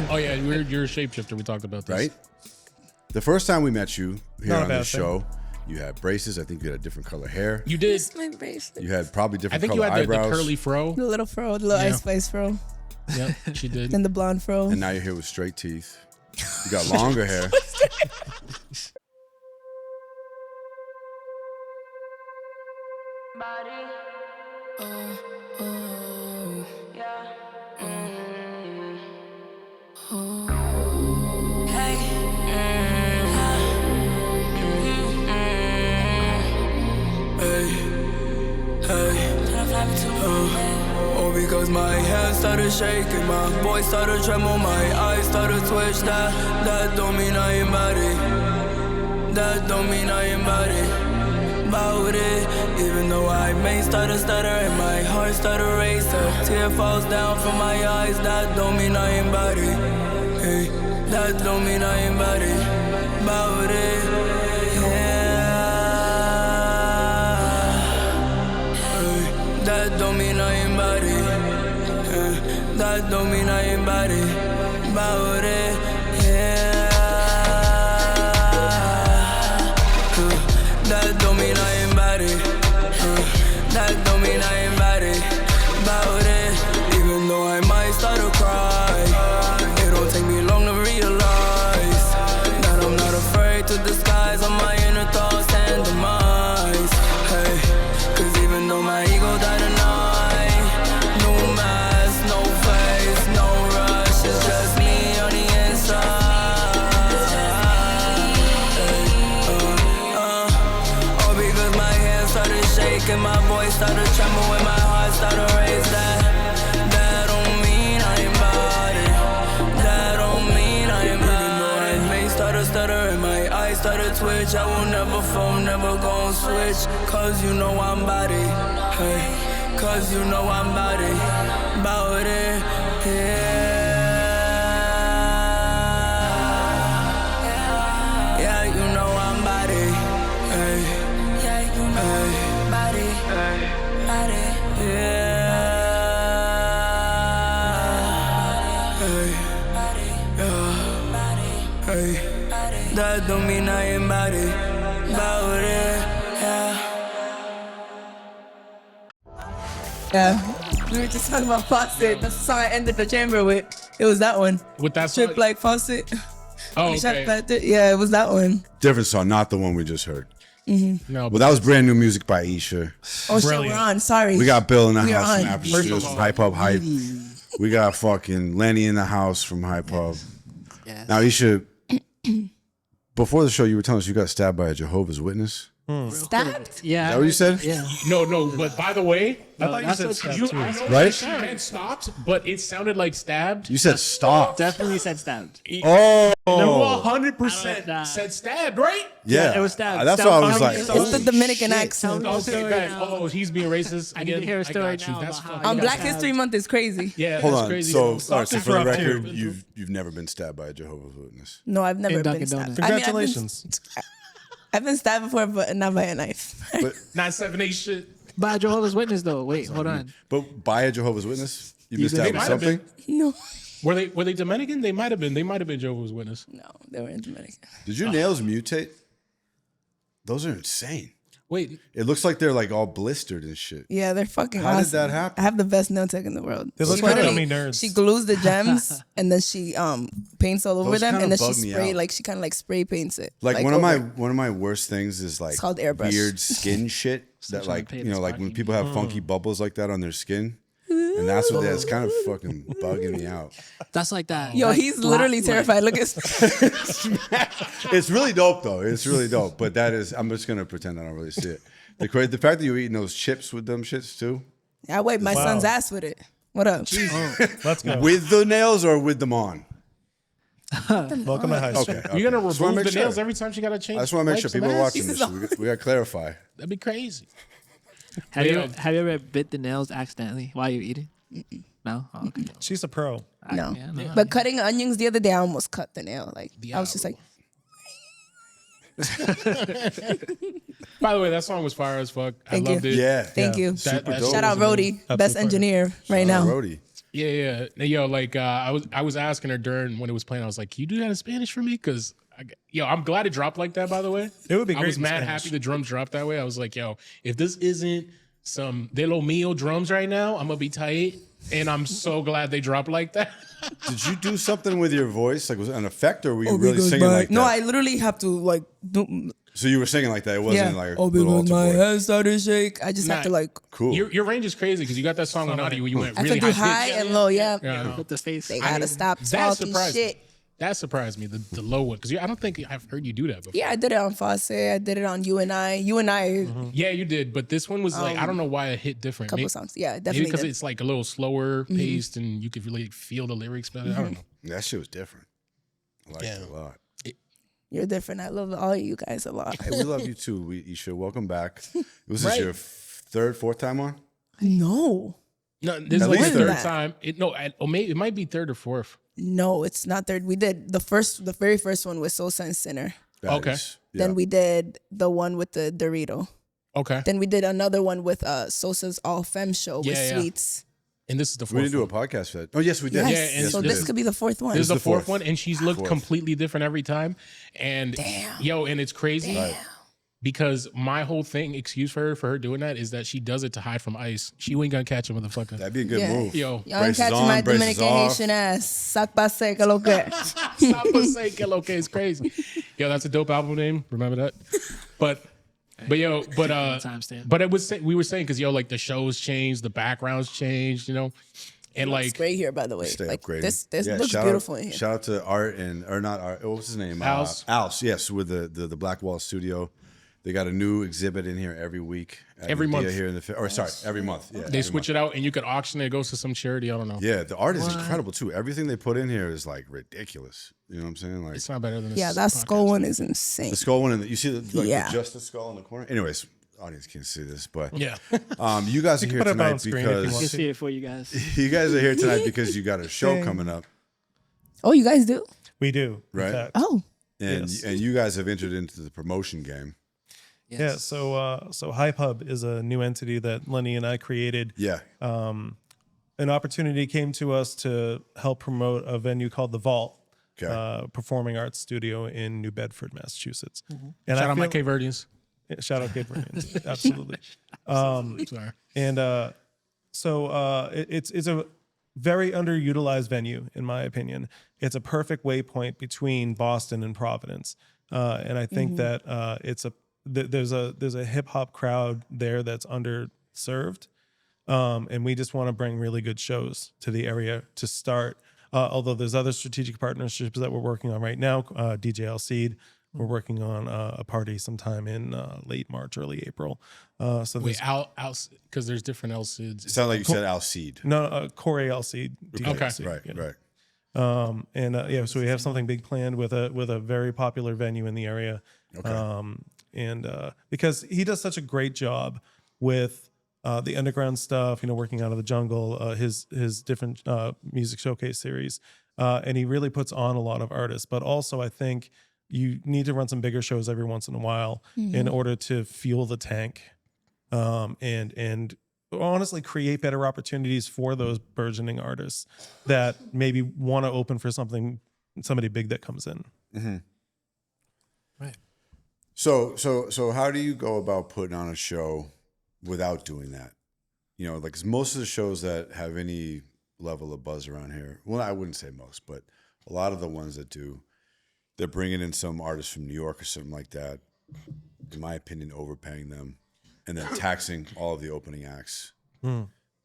Oh yeah, you're a shapeshifter. We talked about this. Right? The first time we met you here Not a on bad this show, you had braces. I think you had a different color hair. You did. It's my bracelet. You had probably I different think you color had the eyebrows. curly fro. The little fro, the little Yeah. Ice Spice fro, Yep, she did. and the blonde fro. And now you're here with straight teeth. You got longer hair. Oh, because my hands started shaking, my voice started tremble, my eyes started twitch. That don't mean I ain't body. That don't mean I ain't body. About it, even though I may start to stutter and my heart started race. A tear falls down from my eyes. That don't mean I ain't body. Hey, that don't mean I ain't body. About it, yeah. That don't mean I ain't body. That don't mean I ain't body. About it, yeah. That don't mean I ain't body. That don't mean I ain't body. About it, even though I might start to cry. It don't take me long to realize that I'm not afraid to disguise all my inner thoughts and demise. Hey, 'cause even though my ego died tonight, no mask, no face, no rush, it's just me on the inside. All because my hands started shaking, my voice started trembling, when my heart started race. That don't mean I ain't body. That don't mean I ain't body. Even though I may start to stutter and my eyes started twitch, I will never fall, never gon' switch. 'Cause you know I'm body. Hey, 'cause you know I'm body. About it, yeah. Yeah, you know I'm body. Hey, yeah, you know I'm body. Hey, body, yeah. Hey, yeah. Hey, that don't mean I ain't body. About it, yeah. Yeah, we were just talking about Faucet. That's the song I ended the chamber with. It was that one. With that song. Trip like Faucet. Oh, okay. Yeah, it was that one. Different song, not the one we just heard. No, Well, that was brand new music by ISHA. Oh shit, Brilliant. we're on. Sorry. We got Bill in the We are house from on. After First Studios of from all, Hype Up Hype. We got fucking Lenny in the house from Hype Up. Yes. Now, ISHA, before the show, you were telling us you got stabbed by a Jehovah's Witness. Stabbed? Yeah. Is that what you said? Yeah. no. But by the way, I thought you that's said what stabbed you too. I know Right? she meant stopped, but it sounded like stabbed. You said stop. Definitely said stabbed. Oh. No, I 100% don't- said stabbed, right? Yeah. it was stabbed. That's Stabbed why I was from like, the- It's the oh, Dominican shit. accent. Tell me Okay, story back. now. Oh, he's being racist. I need to hear a story got you. now That's about how fucking. On you Black got History Month is crazy. Yeah, Hold that's on. crazy. So, all Stop right, so this for the rap here. record, you've never been stabbed by a Jehovah's Witness. No, I've never In been Dunkin' stabbed. Donuts. I mean, Congratulations. I've been stabbed before, but not by a knife. But Not 7-8 shit. By Jehovah's Witness though. Wait, hold on. by a Jehovah's Witness, you've been Even- stabbed They with might have something. been. No. Were they Dominican? They might have been. They might have been Jehovah's Witness. No, they were in Dominican. Did your nails mutate? Those are insane. Wait, It looks like they're like all blistered and shit. Yeah, they're fucking How did awesome. that happen? I have the best nail tech in the world. They look She like literally- dummy nerds. She glues the gems and then she paints all over Those them kinda and then she bug me spray out. like she kind of like spray paints it. Like one of over. my worst things is like called airbrush. weird skin shit that trying like to pay you know this like when parking. people have funky bubbles like that on their skin, and that's what that's kind of fucking bugging me out. That's like that. Yo, like he's black- literally like- terrified. Look at It's really dope though. It's really dope. But that is, I'm just gonna pretend I don't really see it. The fact that you're eating those chips with them shits too, I wiped my son's ass with it. What up? Let's go. with the nails or with them on. Welcome to High Street. Okay, you're gonna Just wanna remove make the nails sure. every time she gotta change. I just want to make sure wipes and people are ass? watching this. We got to clarify. That'd be crazy. Have you Yeah. have you ever bit the nails accidentally while you're eating? No. Oh, okay. She's a pro. No. Yeah, no. But cutting onions the other day, I almost cut the nail. Like I was just like, By the way, that song was fire as fuck. Thank I loved you. it. Yeah, thank you. Super that dope. Shout out was Rody, amazing. best engineer right now. Rody. Yeah. Yo, like I was asking her during when it was playing. I was like, "Can you do that in Spanish for me?" Because I'm glad it dropped like that. By the way, It would be I great was in mad Spanish. happy the drums dropped that way. I was like, "Yo, if this isn't some de lo mio drums right now, I'm gonna be tight." And I'm so glad they dropped like that. Did you do something with your voice? Like was it an effect, or were you really singing like that? No, I literally have to like do. So you were singing like that. It wasn't like a Oh, little because altar my boy. head started shake. I just have to like. Cool. Your range is crazy because you got that song on audio where you went I really can do high high pitch. and low. Yeah. Yeah. With the face. They gotta stop That talking surprised shit. me. That surprised me. The low one because I don't think I've heard you do that before. Yeah, I did it on Fosse. I did it on You and I. You and I. Yeah, you did, but this one was like I don't know why it hit different. Couple Maybe- songs. Yeah, Maybe definitely. because did. it's like a little slower paced and you could really feel the lyrics better. I don't know. That shit was different. I liked it a lot. You're different. I love all you guys a lot. Hey, we love you too, Isha. Welcome back. Was this Right. your third, fourth time on? No, No, this is At like the least third third. time. Maybe it might be third or fourth. no, it's not third. We did the very first one with Sosa and Sinner. That Okay. is- Then yeah. we did the one with the Dorito. Okay, Then we did another one with Sosa's All Femme show with Yeah, yeah. Sweets. and this is the We fourth. did do a one. podcast for that. Oh, yes, we did. Yes. Yeah, and so we this did. could be the fourth one. This is the fourth fourth. one, and she's looked Fourth. completely different every time. And and it's crazy because my whole excuse for her doing that is that she does it to hide from ICE. She ain't gonna catch a motherfucker. That'd be a good Yeah. move. Yo, Y'all ain't Braces catching on, my braces Dominican off. Haitian ass. Sac passe, que lo que. Stop us saying Kill Okay, it's crazy. Yo, that's a dope album name. Remember that? But Timestamp. but it was we were saying because like the shows changed, the backgrounds changed, and It's like great here, by the way. Stay Like upgrading. this Yeah, looks shout beautiful out, in here. Shout out to Art or not Art. What was his name? Al's. Al's, yes, with the Black Wall Studio. They got a new exhibit in here every week. at Every Medea month. Here in every month. Yeah, they switch it out, and you could auction it. It goes to some charity. I don't know. Yeah, the art is incredible too. Everything they put in here is like ridiculous. You know what I'm saying? Like It's not better than this. Yeah, that podcast. skull one is insane. the skull one, and you see the Yeah. Justice skull in the corner. Anyways, audience can't see this, but Yeah, you guys are here put it up tonight on screen if you I want. can because see it for you guys. you guys are here tonight because you got a show coming up, Oh, you guys do? We do. in Right. fact. Oh, and Yes. and you guys have entered into the promotion game. Yeah. So Hype Hub is a new entity that Lenny and I created. Yeah, An opportunity came to us to help promote a venue called The Vault, Okay. performing arts studio in New Bedford, Massachusetts. And shout I out my feel- Cape Verdeans. Shout out Cape Verdeans. Absolutely. Sorry. And it's a very underutilized venue, in my opinion. It's a perfect waypoint between Boston and Providence, and I think that there's a hip hop crowd there that's underserved, and we just want to bring really good shows to the area to start. Although there's other strategic partnerships that we're working on right now, DJ Alcide. We're working on a party sometime in late March, early April. So Wait, there's because there's different Alcides. it sounded like you said Alcide. no Corey Alcide. DJ Okay. Alcide, Right, you know. right. So we have something big planned with a very popular venue in the area. Okay. Because he does such a great job with the underground stuff, working out of the jungle, his different music showcase series, and he really puts on a lot of artists. But also, I think you need to run some bigger shows every once in a while in order to fuel the tank, and honestly create better opportunities for those burgeoning artists that maybe want to open for somebody big that comes in. Right. So how do you go about putting on a show without doing that? Like 'cause most of the shows that have any level of buzz around here, well, I wouldn't say most, but a lot of the ones that do, they're bringing in some artist from New York or something like that, in my opinion, overpaying them, and then taxing all of the opening acts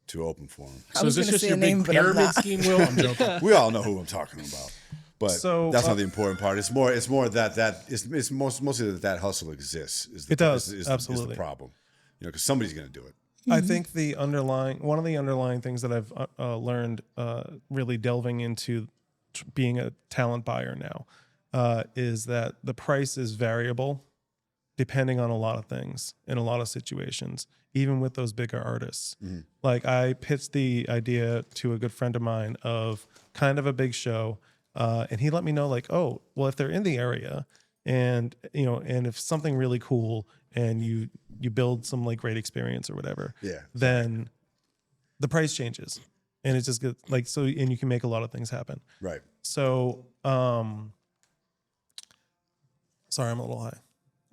to open for them. So was is this gonna just say your a name, big but I'm pyramid not. scheme, Will? I'm joking. We all know who I'm talking about, but So, that's not the important part. It's more it's mostly that hustle exists. It does, is absolutely. the problem. Because somebody's going to do it. I think one of the underlying things that I've learned really delving into being a talent buyer now is that the price is variable depending on a lot of things in a lot of situations, even with those bigger artists. Like I pitched the idea to a good friend of mine of kind of a big show, and he let me know like, oh, well, if they're in the area and and if something really cool and you build some like great experience or whatever, Yeah. then the price changes. and it just gets like so, and you can make a lot of things happen. Right. So, sorry, I'm a little high.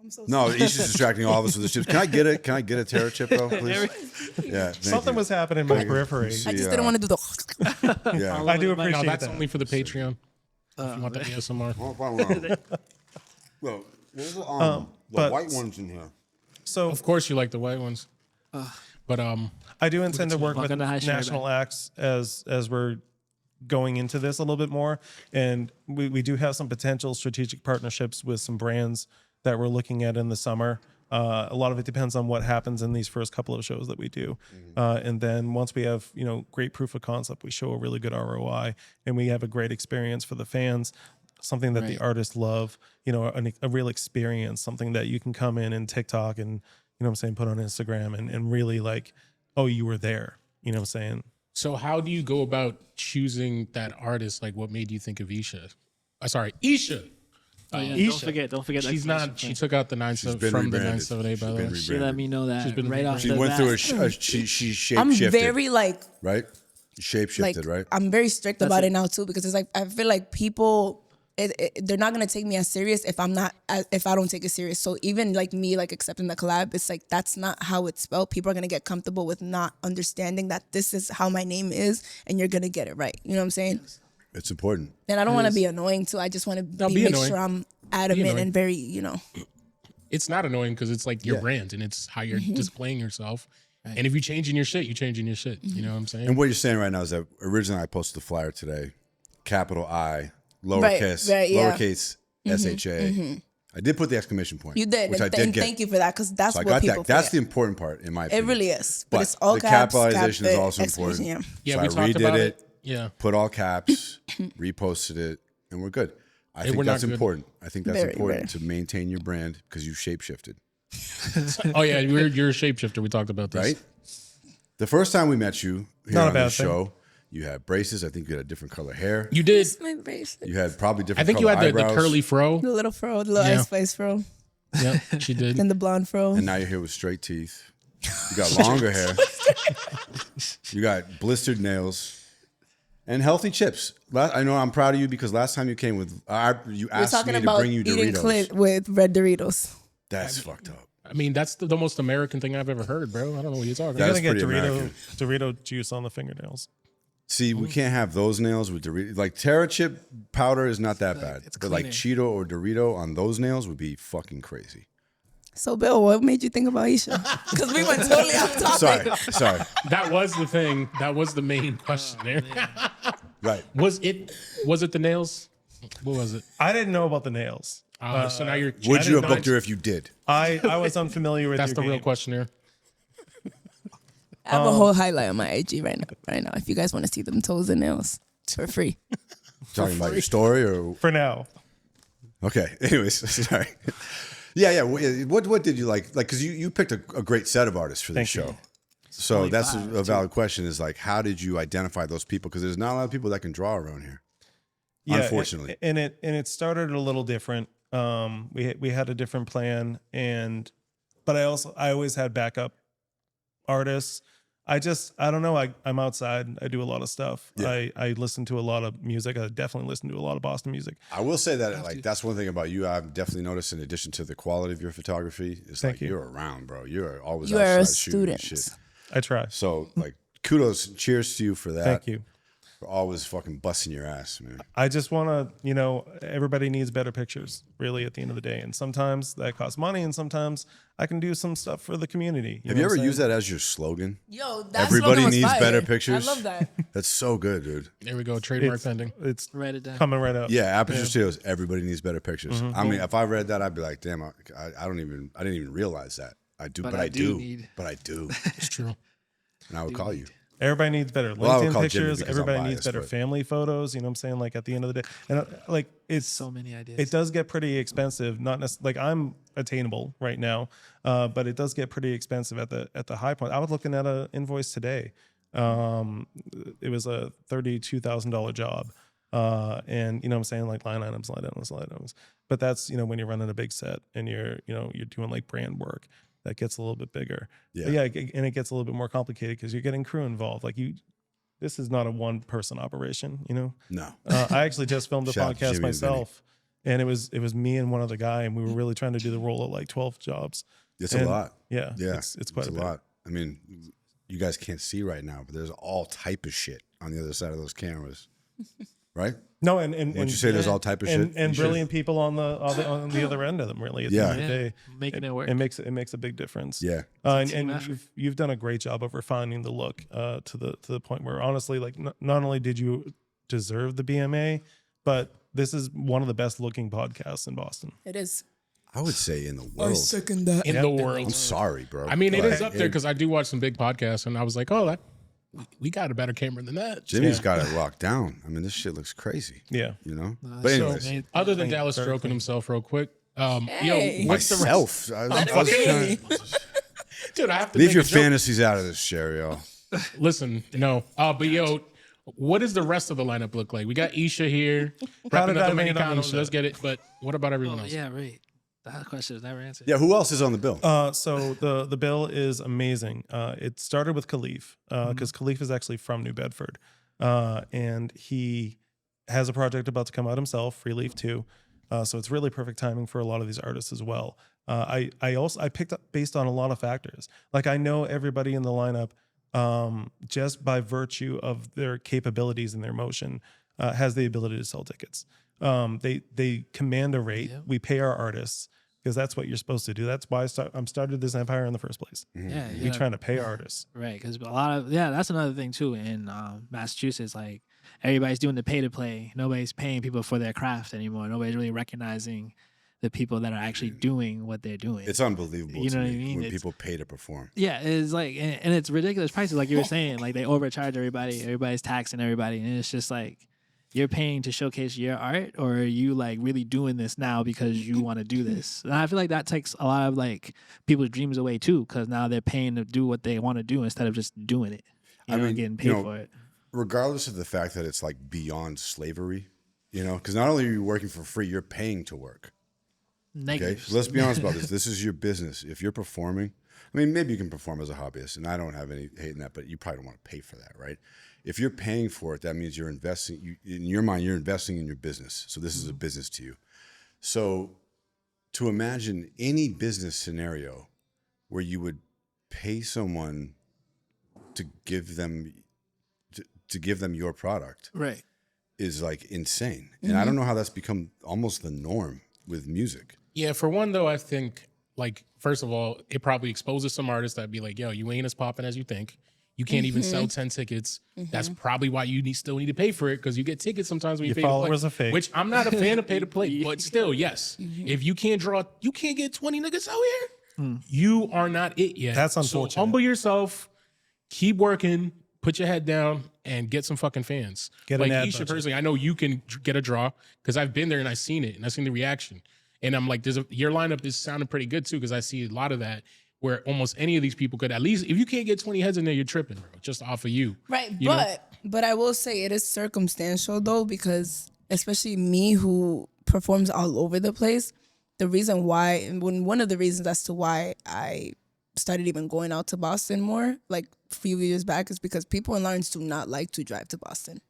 I'm so No, Isha's distracting all of us with the chips. Can I get a Terra chip though, please? Yeah. Thank Something you. was happening in my periphery. I just didn't want to do the. Yeah. I do No, appreciate that's that. only for the Patreon. If you want the ASMR. Well, there's the but- white ones in here. So Of course, you like the white ones. But I do intend to work with Welcome to High Street, national acts as we're going into this a little bit more, and we do have some potential strategic partnerships with some brands that we're looking at in the summer. A lot of it depends on what happens in these first couple of shows that we do, and then once we have great proof of concept, we show a really good ROI, and we have a great experience for the fans. Something that the artists love, a real experience, something that you can come in and TikTok and, put on Instagram and really like, oh, you were there. You know what I'm saying? so how do you go about choosing that artist? Like, what made you think of Isha? Sorry, Isha. Oh yeah, Isha. don't forget. She's that not. She took out the 9-7 been from the rebranded. 978. By the way, She let me know that been right off She the went bat. through she shape I'm shifted. very like right? Shape shifted, right? I'm very strict That's about it. it now too, because it's like I feel like people they're not gonna take me as serious if I don't take it serious. So even like me like accepting the collab, it's like that's not how it's spelled. People are gonna get comfortable with not understanding that this is how my name is, and you're gonna get it right. You know what I'm saying? It's important. And I don't want to be annoying too. I just want to be make annoying. sure I'm adamant annoying. and very it's not annoying because it's like your Yeah. brand and it's how you're displaying yourself. And if you change in your shit, you change in your shit. You know what I'm saying? And what you're saying right now is that originally I posted the flyer today, capital I, lowercase, right, yeah. lowercase SHA. I did put the exclamation point. You did, which I and did get. thank you for that, because that's So I what got people that. That's the forget. important part in my It opinion. really is, but But it's all the caps. capitalization is cap, also exclamation, important. Yeah, So we I talked redid about it. it. Yeah. Put all caps, reposted it, and we're good. I think we're not that's good. important. I think that's Very, important to maintain your brand because you shape shifted, Oh yeah, you're a shapeshifter. We talked about this. right? The first time we met you here Not a on the bad thing. show, you had braces. I think you had a different color hair. You did. My bracelet. You had probably different. I think you color had the eyebrows, curly fro. The little fro, the little Yeah. ice spice fro, Yep, she did. and the blonde fro. and now you're here with straight teeth. You got longer hair. You got blistered nails. And healthy chips. I know I'm proud of you because last time you came with, you We're asked talking me to about bring you eating Doritos. clit with red Doritos. That's fucked up. I mean, that's the most American thing I've ever heard, bro. I don't know what you're talking That about. You're is gonna get pretty Dorito juice on the fingernails. See, we can't have those nails with Doritos. Like Terra chip powder is not that bad. it's But like cleaner. Cheeto or Dorito on those nails would be fucking crazy. So, Bill, what made you think about Isha? Because we went totally off topic. Sorry. That was the thing. That was the main question there. Right. Was it the nails? What was it? I didn't know about the nails. So now you're. Would you have not- booked her if you did? I was unfamiliar with That's your the real game. question here. I have a whole highlight on my IG right now. If you guys want to see them toes and nails for free. Talking about your story or For now. okay. Anyways, sorry. Yeah. What did you like? Like, because you picked a great set of artists for this Thank show. you. So that's a valid question. Is like, how did you identify those people? Because there's not a lot of people that can draw around here. Unfortunately. and it started a little different. We had a different plan, but I always had backup artists. I don't know. I'm outside. I do a lot of stuff. Yeah. I listen to a lot of music. I definitely listen to a lot of Boston music. I will say that like that's one thing about you. I've definitely noticed, in addition to the quality of your photography, is Thank like you. you're around, bro. You're always You are a outside shooting and student. shit. I try. So like, kudos, cheers to you for that. Thank you. For always fucking busting your ass, man. I just want to, everybody needs better pictures, really, at the end of the day. And sometimes that costs money, and sometimes I can do some stuff for the community. Have you ever used that as your slogan? Yo, that Everybody slogan was needs fire. better pictures. I love that. That's so good, dude. There we go. Trademark pending. It's Write it down. coming right up. Yeah, Aperture Studios. Everybody needs better pictures. I mean, if I read that, I'd be like, damn, I didn't even realize that. I do, but I do. But I do, It's true. and I would call you. Everybody needs better Well, I would LinkedIn call Jimmy pictures. because I'm Everybody needs biased, better but- family photos. You know what I'm saying? Like at the end of the day, and like it's So many ideas. it does get pretty expensive. Not necessarily like I'm attainable right now, but it does get pretty expensive at the high point. I was looking at an invoice today. It was a $32,000 job, and you know what I'm saying, like line items. But that's when you're running a big set and you're doing like brand work. That gets a little bit bigger. Yeah. But yeah, and it gets a little bit more complicated because you're getting crew involved. Like this is not a one person operation, you know? No. I actually just filmed a Shout out to podcast Jimmy and myself, and it was me and one other guy, and we were really trying to do the role of like 12 jobs. It's And a lot. Yeah. Yeah. It's quite a a bit. lot. I mean, you guys can't see right now, but there's all type of shit on the other side of those cameras. Right? No, and Would you say there's all type of shit? and You should- brilliant people on the other end of them. Really, at the end of the day, making it work. It makes a big difference. Yeah. And team effort. you've done a great job of refining the look to the point where honestly, like not only did you deserve the BMA, but this is one of the best looking podcasts in Boston. It is. I would say in the world. second that. In the world. I'm sorry, bro. I mean, it Like, is up there because I do watch some big podcasts, and I was like, oh, we got a better camera than that. Jimmy's got it locked down. I mean, this shit looks crazy. Yeah. You know? No, But so anyways, Other than Dallas stroking himself real quick, Hey. yo, what's the rest? myself. I'm fucking Okay. trying- Dude, I have to Leave make your a joke. fantasies out of this, Sherry, yo. Listen, no. But yo, what does the rest of the lineup look like? We got Isha here, How did repping I the make it on Dominicanos. Isha? Let's get it. But what about everyone Oh, else? yeah, right. That question was never answered. Yeah, who else is on the bill? So the bill is amazing. It started with Khalif because Khalif is actually from New Bedford, and he has a project about to come out himself, Free Leaf 2. So it's really perfect timing for a lot of these artists as well. I picked up based on a lot of factors. Like I know everybody in the lineup, just by virtue of their capabilities and their motion, has the ability to sell tickets. They command a rate. Yeah. We pay our artists because that's what you're supposed to do. That's why I'm started this empire in the first place. Yeah, We trying to pay artists. Right, because a lot of that's another thing too in Massachusetts. Like everybody's doing the pay to play. Nobody's paying people for their craft anymore. Nobody's really recognizing the people that are actually doing what they're doing. It's unbelievable You to know what I me mean? when It's- people pay to perform. Yeah, it's like and it's ridiculous prices. Like you were saying, like they overcharge everybody. Everybody's taxing everybody, and it's just like you're paying to showcase your art, or are you like really doing this now because you want to do this? And I feel like that takes a lot of like people's dreams away too, because now they're paying to do what they want to do instead of just doing it. You know, getting paid for it. Regardless of the fact that it's like beyond slavery, you know, because not only are you working for free, you're paying to work. Okay, Negatives. let's be honest about this. This is your business. If you're performing, I mean, maybe you can perform as a hobbyist, and I don't have any hate in that, but you probably don't want to pay for that, right? If you're paying for it, that means you're investing. In your mind, you're investing in your business. So this is a business to you. So to imagine any business scenario where you would pay someone to give them your product Right. is like insane. And I don't know how that's become almost the norm with music. Yeah, for one though, I think like first of all, it probably exposes some artists that'd be like, "Yo, you ain't as popping as you think. You can't even sell 10 tickets. That's probably why you still need to pay for it because you get tickets sometimes when you Your pay to play." followers are fake. Which I'm not a fan of pay to play, but still, yes. If you can't get 20 niggas out here. You are not it yet. That's So unfortunate. humble yourself, keep working, put your head down, and get some fucking fans. Get an like ad Isha budget. personally, I know you can get a draw because I've been there and I've seen it and I've seen the reaction. And I'm like, your lineup is sounding pretty good too because I see a lot of that where almost any of these people could at least, if you can't get 20 heads in there, you're tripping, bro. Just off of you. Right, You know? but I will say it is circumstantial though, because especially me who performs all over the place, the reason why, and one of the reasons as to why I started even going out to Boston more, like a few years back, is because people in Lawrence do not like to drive to Boston.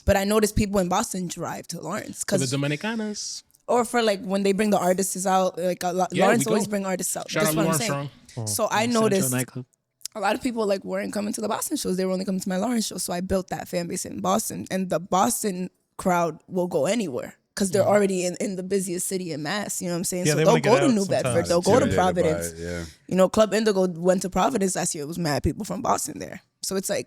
But I noticed people in Boston drive to Lawrence For the because, Dominicanas. or for like when they bring the artists out, like Lawrence we always go. bring artists out. Shout That's out what Lou I'm saying. Armstrong. So I Central noticed nightclub. a lot of people like weren't coming to the Boston shows. They were only coming to my Lawrence show. So I built that fan base in Boston, and the Boston crowd will go anywhere because they're already in the busiest city in Mass. You know what I'm saying? Yeah, so they they'll wanna go get to out New Bedford. sometimes. They'll go to Intimidated by Providence. it, yeah. You know, Club Indigo went to Providence last year. It was mad people from Boston there. So it's like,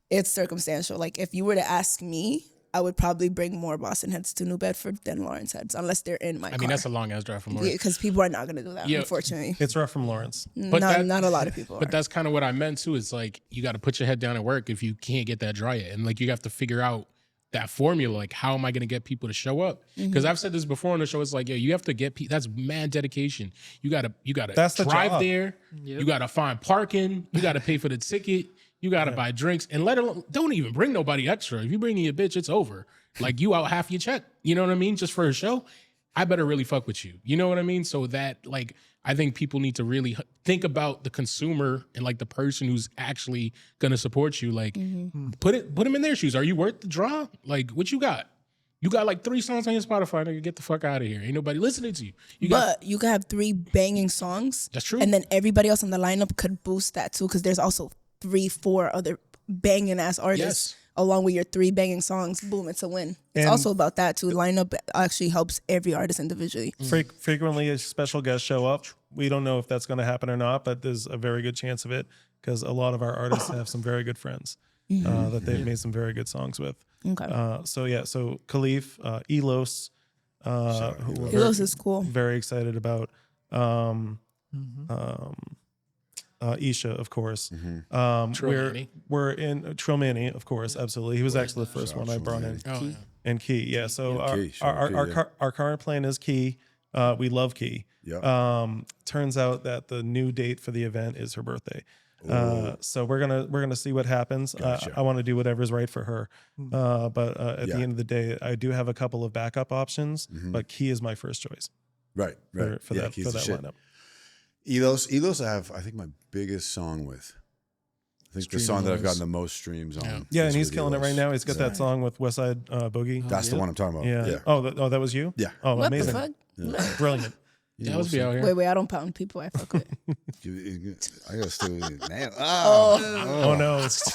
it's circumstantial. Like if you were to ask me, I would probably bring more Boston heads to New Bedford than Lawrence heads, unless they're in my car. I mean, that's a long ass drive from Lawrence. because people are not going to do that, Yeah. unfortunately. It's rough from Lawrence. Not a lot of people are. But that's kind of what I meant too. It's like you got to put your head down and work if you can't get that draw yet, and like you have to figure out that formula. Like, how am I going to get people to show up? Because I've said this before on the show. It's like, yo, you have to get people. That's mad dedication. You gotta That's the drive job. there. You gotta find parking. You gotta pay for the ticket. You gotta buy drinks, and don't even bring nobody extra. If you bring your bitch, it's over. Like you out half your check. You know what I mean? Just for a show. I better really fuck with you. You know what I mean? So that like I think people need to really think about the consumer and like the person who's actually gonna support you. Like put them in their shoes. Are you worth the draw? Like what you got? You got like 3 songs on your Spotify, nigga. Get the fuck out of here. Ain't nobody listening to you. But you could have 3 banging songs. That's true. And then everybody else on the lineup could boost that too, because there's also 3-4 other banging ass artists along with your 3 banging songs. Boom, it's a win. It's also about that too. Lineup actually helps every artist individually. Frequently, a special guest show up. We don't know if that's going to happen or not, but there's a very good chance of it because a lot of our artists have some very good friends that they've made some very good songs with. Okay. So Khalif, Elos, who we're Elos is cool. very excited about. ISHA, of course. We're in Trillmani, of course, absolutely. He was actually the first one I brought in. Oh, yeah. And Key, yeah. So Key, our current plan is Key. We love Key. Yeah. Turns out that the new date for the event is her birthday. So we're gonna see what happens. Gotcha. I want to do whatever's right for her. But at the end of the day, I do have a couple of backup options. But Key is my first choice. Right. For that lineup. Elos, I think my biggest song with. I think the song that I've gotten the most streams on. Yeah, and is he's with killing it Elos. right now. He's got that song with Westside Boogie. That's the one I'm talking about. Yeah. Yeah. Oh, that was you? Yeah. Oh, What amazing. the fuck? Brilliant. Yeah, let's be out here. Wait, I don't pound people I fuck with. I gotta still man. Oh no, it's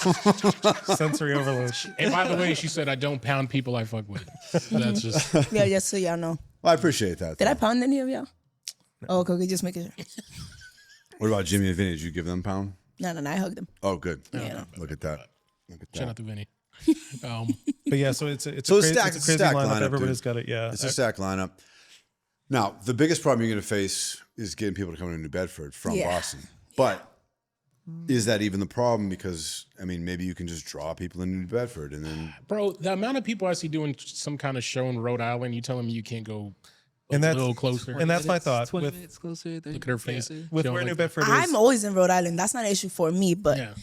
sensory overload. And by the way, she said I don't pound people I fuck with. That's just Yeah, just so y'all know. Well, I appreciate that. Did I though. pound any of y'all? Oh, okay, just making sure. What about Jimmy and Vinny? Did you give them a pound? No, I hugged them. Oh, good. Yeah. Look at that. shout out to Vinny. But yeah, so it's a So crazy, stacked- it's a crazy stacked lineup. lineup, Everybody's dude. got it. Yeah, It's a stacked lineup. Now, the biggest problem you're going to face is getting people to come to New Bedford from Boston. But is that even the problem? Because, I mean, maybe you can just draw people in New Bedford and then... Bro, the amount of people I see doing some kind of show in Rhode Island, you telling me you can't go and a that's little closer? and that's my thought 20 with minutes closer. Look at her face. with She don't where New like Bedford is. I'm always in Rhode Island. That's not an issue for me. But Yeah.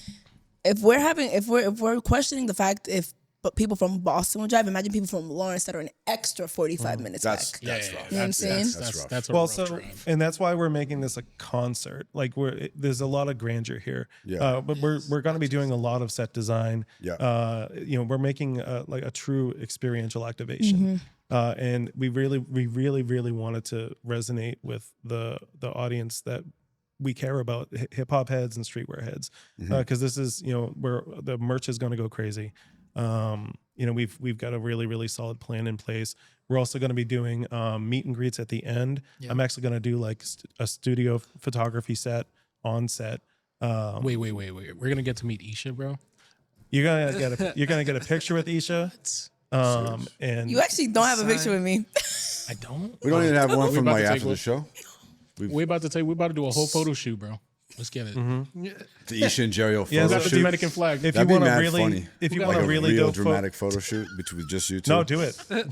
if we're questioning the fact if people from Boston will drive, imagine people from Lawrence that are an extra 45 minutes That's back. rough. You know what I'm saying? That's rough. That's a well, rough so drive. and that's why we're making this a concert. Like there's a lot of grandeur here. Yeah. But we're going to be doing a lot of set design. Yeah. We're making like a true experiential activation. And we really wanted to resonate with the audience that we care about, hip hop heads and streetwear heads, because this is where the merch is going to go crazy. We've got a really solid plan in place. We're also going to be doing meet and greets at the end. I'm actually going to do like a studio photography set on set. Wait. We're gonna get to meet Isha, bro. You're gonna get a picture with Isha. And You actually don't have a picture with me. I don't. We don't even have one We from about like to take after the one. show. We're about to do a whole photo shoot, bro. Let's get it. The Isha and Jerry photo Yeah, We got the shoot. Dominican flag. if That'd you be want to mad really, funny. if you Like want a to really real go dramatic photo shoot between just you two. no, do it. I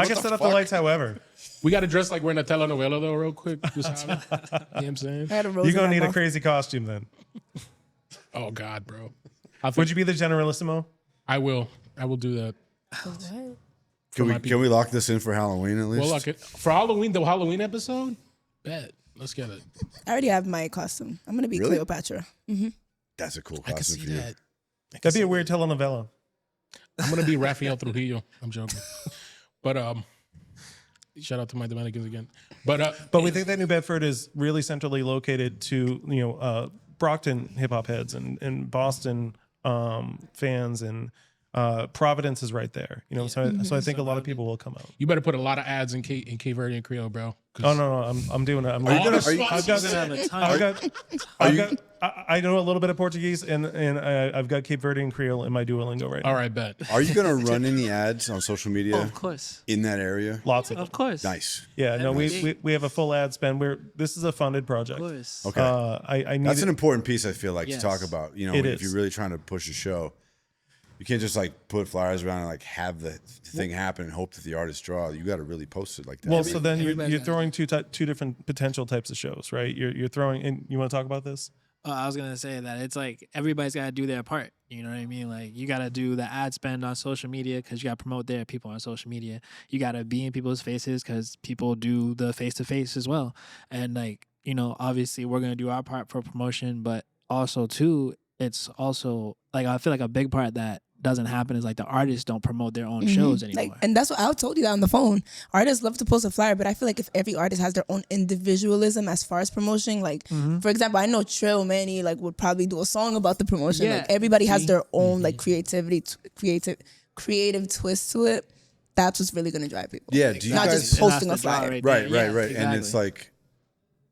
can set up the lights however. We got to dress like we're in a telenovela though, real quick. Just have it. You know what I'm saying? I had a rose You're in gonna my need a mouth. crazy costume then. Oh God, bro. Would you be the Generalissimo? I will do that. Can we lock this in for Halloween at least? Well, like for Halloween, the Halloween episode. Bet. Let's get it. I already have my costume. I'm gonna be Really? Cleopatra. That's a cool I can costume see for you. that. That'd be a weird telenovela. I'm gonna be Rafael Trujillo. I'm joking. But shout out to my Dominicans again. But But we think that New Bedford is really centrally located to Brockton hip hop heads and Boston fans, and Providence is right there. So I think a lot of people will come out. you better put a lot of ads in Cape Verde and Creole, bro. 'Cause Oh no, I'm doing it. I know a little bit of Portuguese and I've got Cape Verde and Creole in my Duolingo right now. All right, bet. Are you gonna run any ads on social media Oh, of course. in that area? Lots of them. Of course. Nice. Yeah, no, we have a full ad spend. This is a funded project. Of course. Okay. I need That's it- an important piece, I feel like, Yes. to talk about. It If is. you're really trying to push a show, you can't just like put flyers around and like have the thing happen and hope that the artists draw. You got to really post it like that. Well, so then everybody you're got throwing two different potential types of shows, right? You're throwing in. You want to talk about this? I was gonna say that it's like everybody's got to do their part. You know what I mean? Like you got to do the ad spend on social media because you got to promote their people on social media. You got to be in people's faces because people do the face to face as well. And like obviously we're gonna do our part for promotion, but also too, it's also like I feel like a big part that doesn't happen is like the artists don't promote their own shows anymore. Like, and that's what I told you that on the phone. Artists love to post a flyer, but I feel like if every artist has their own individualism as far as promotion, like for example, I know Trill Manny like would probably do a song about the promotion. Yeah. Like everybody has their own like creative twist to it. That's what's really gonna drive people. Yeah, Like, do you not guys- just posting a And that's the draw flyer. right Right, there. right. Yeah, And it's exactly. like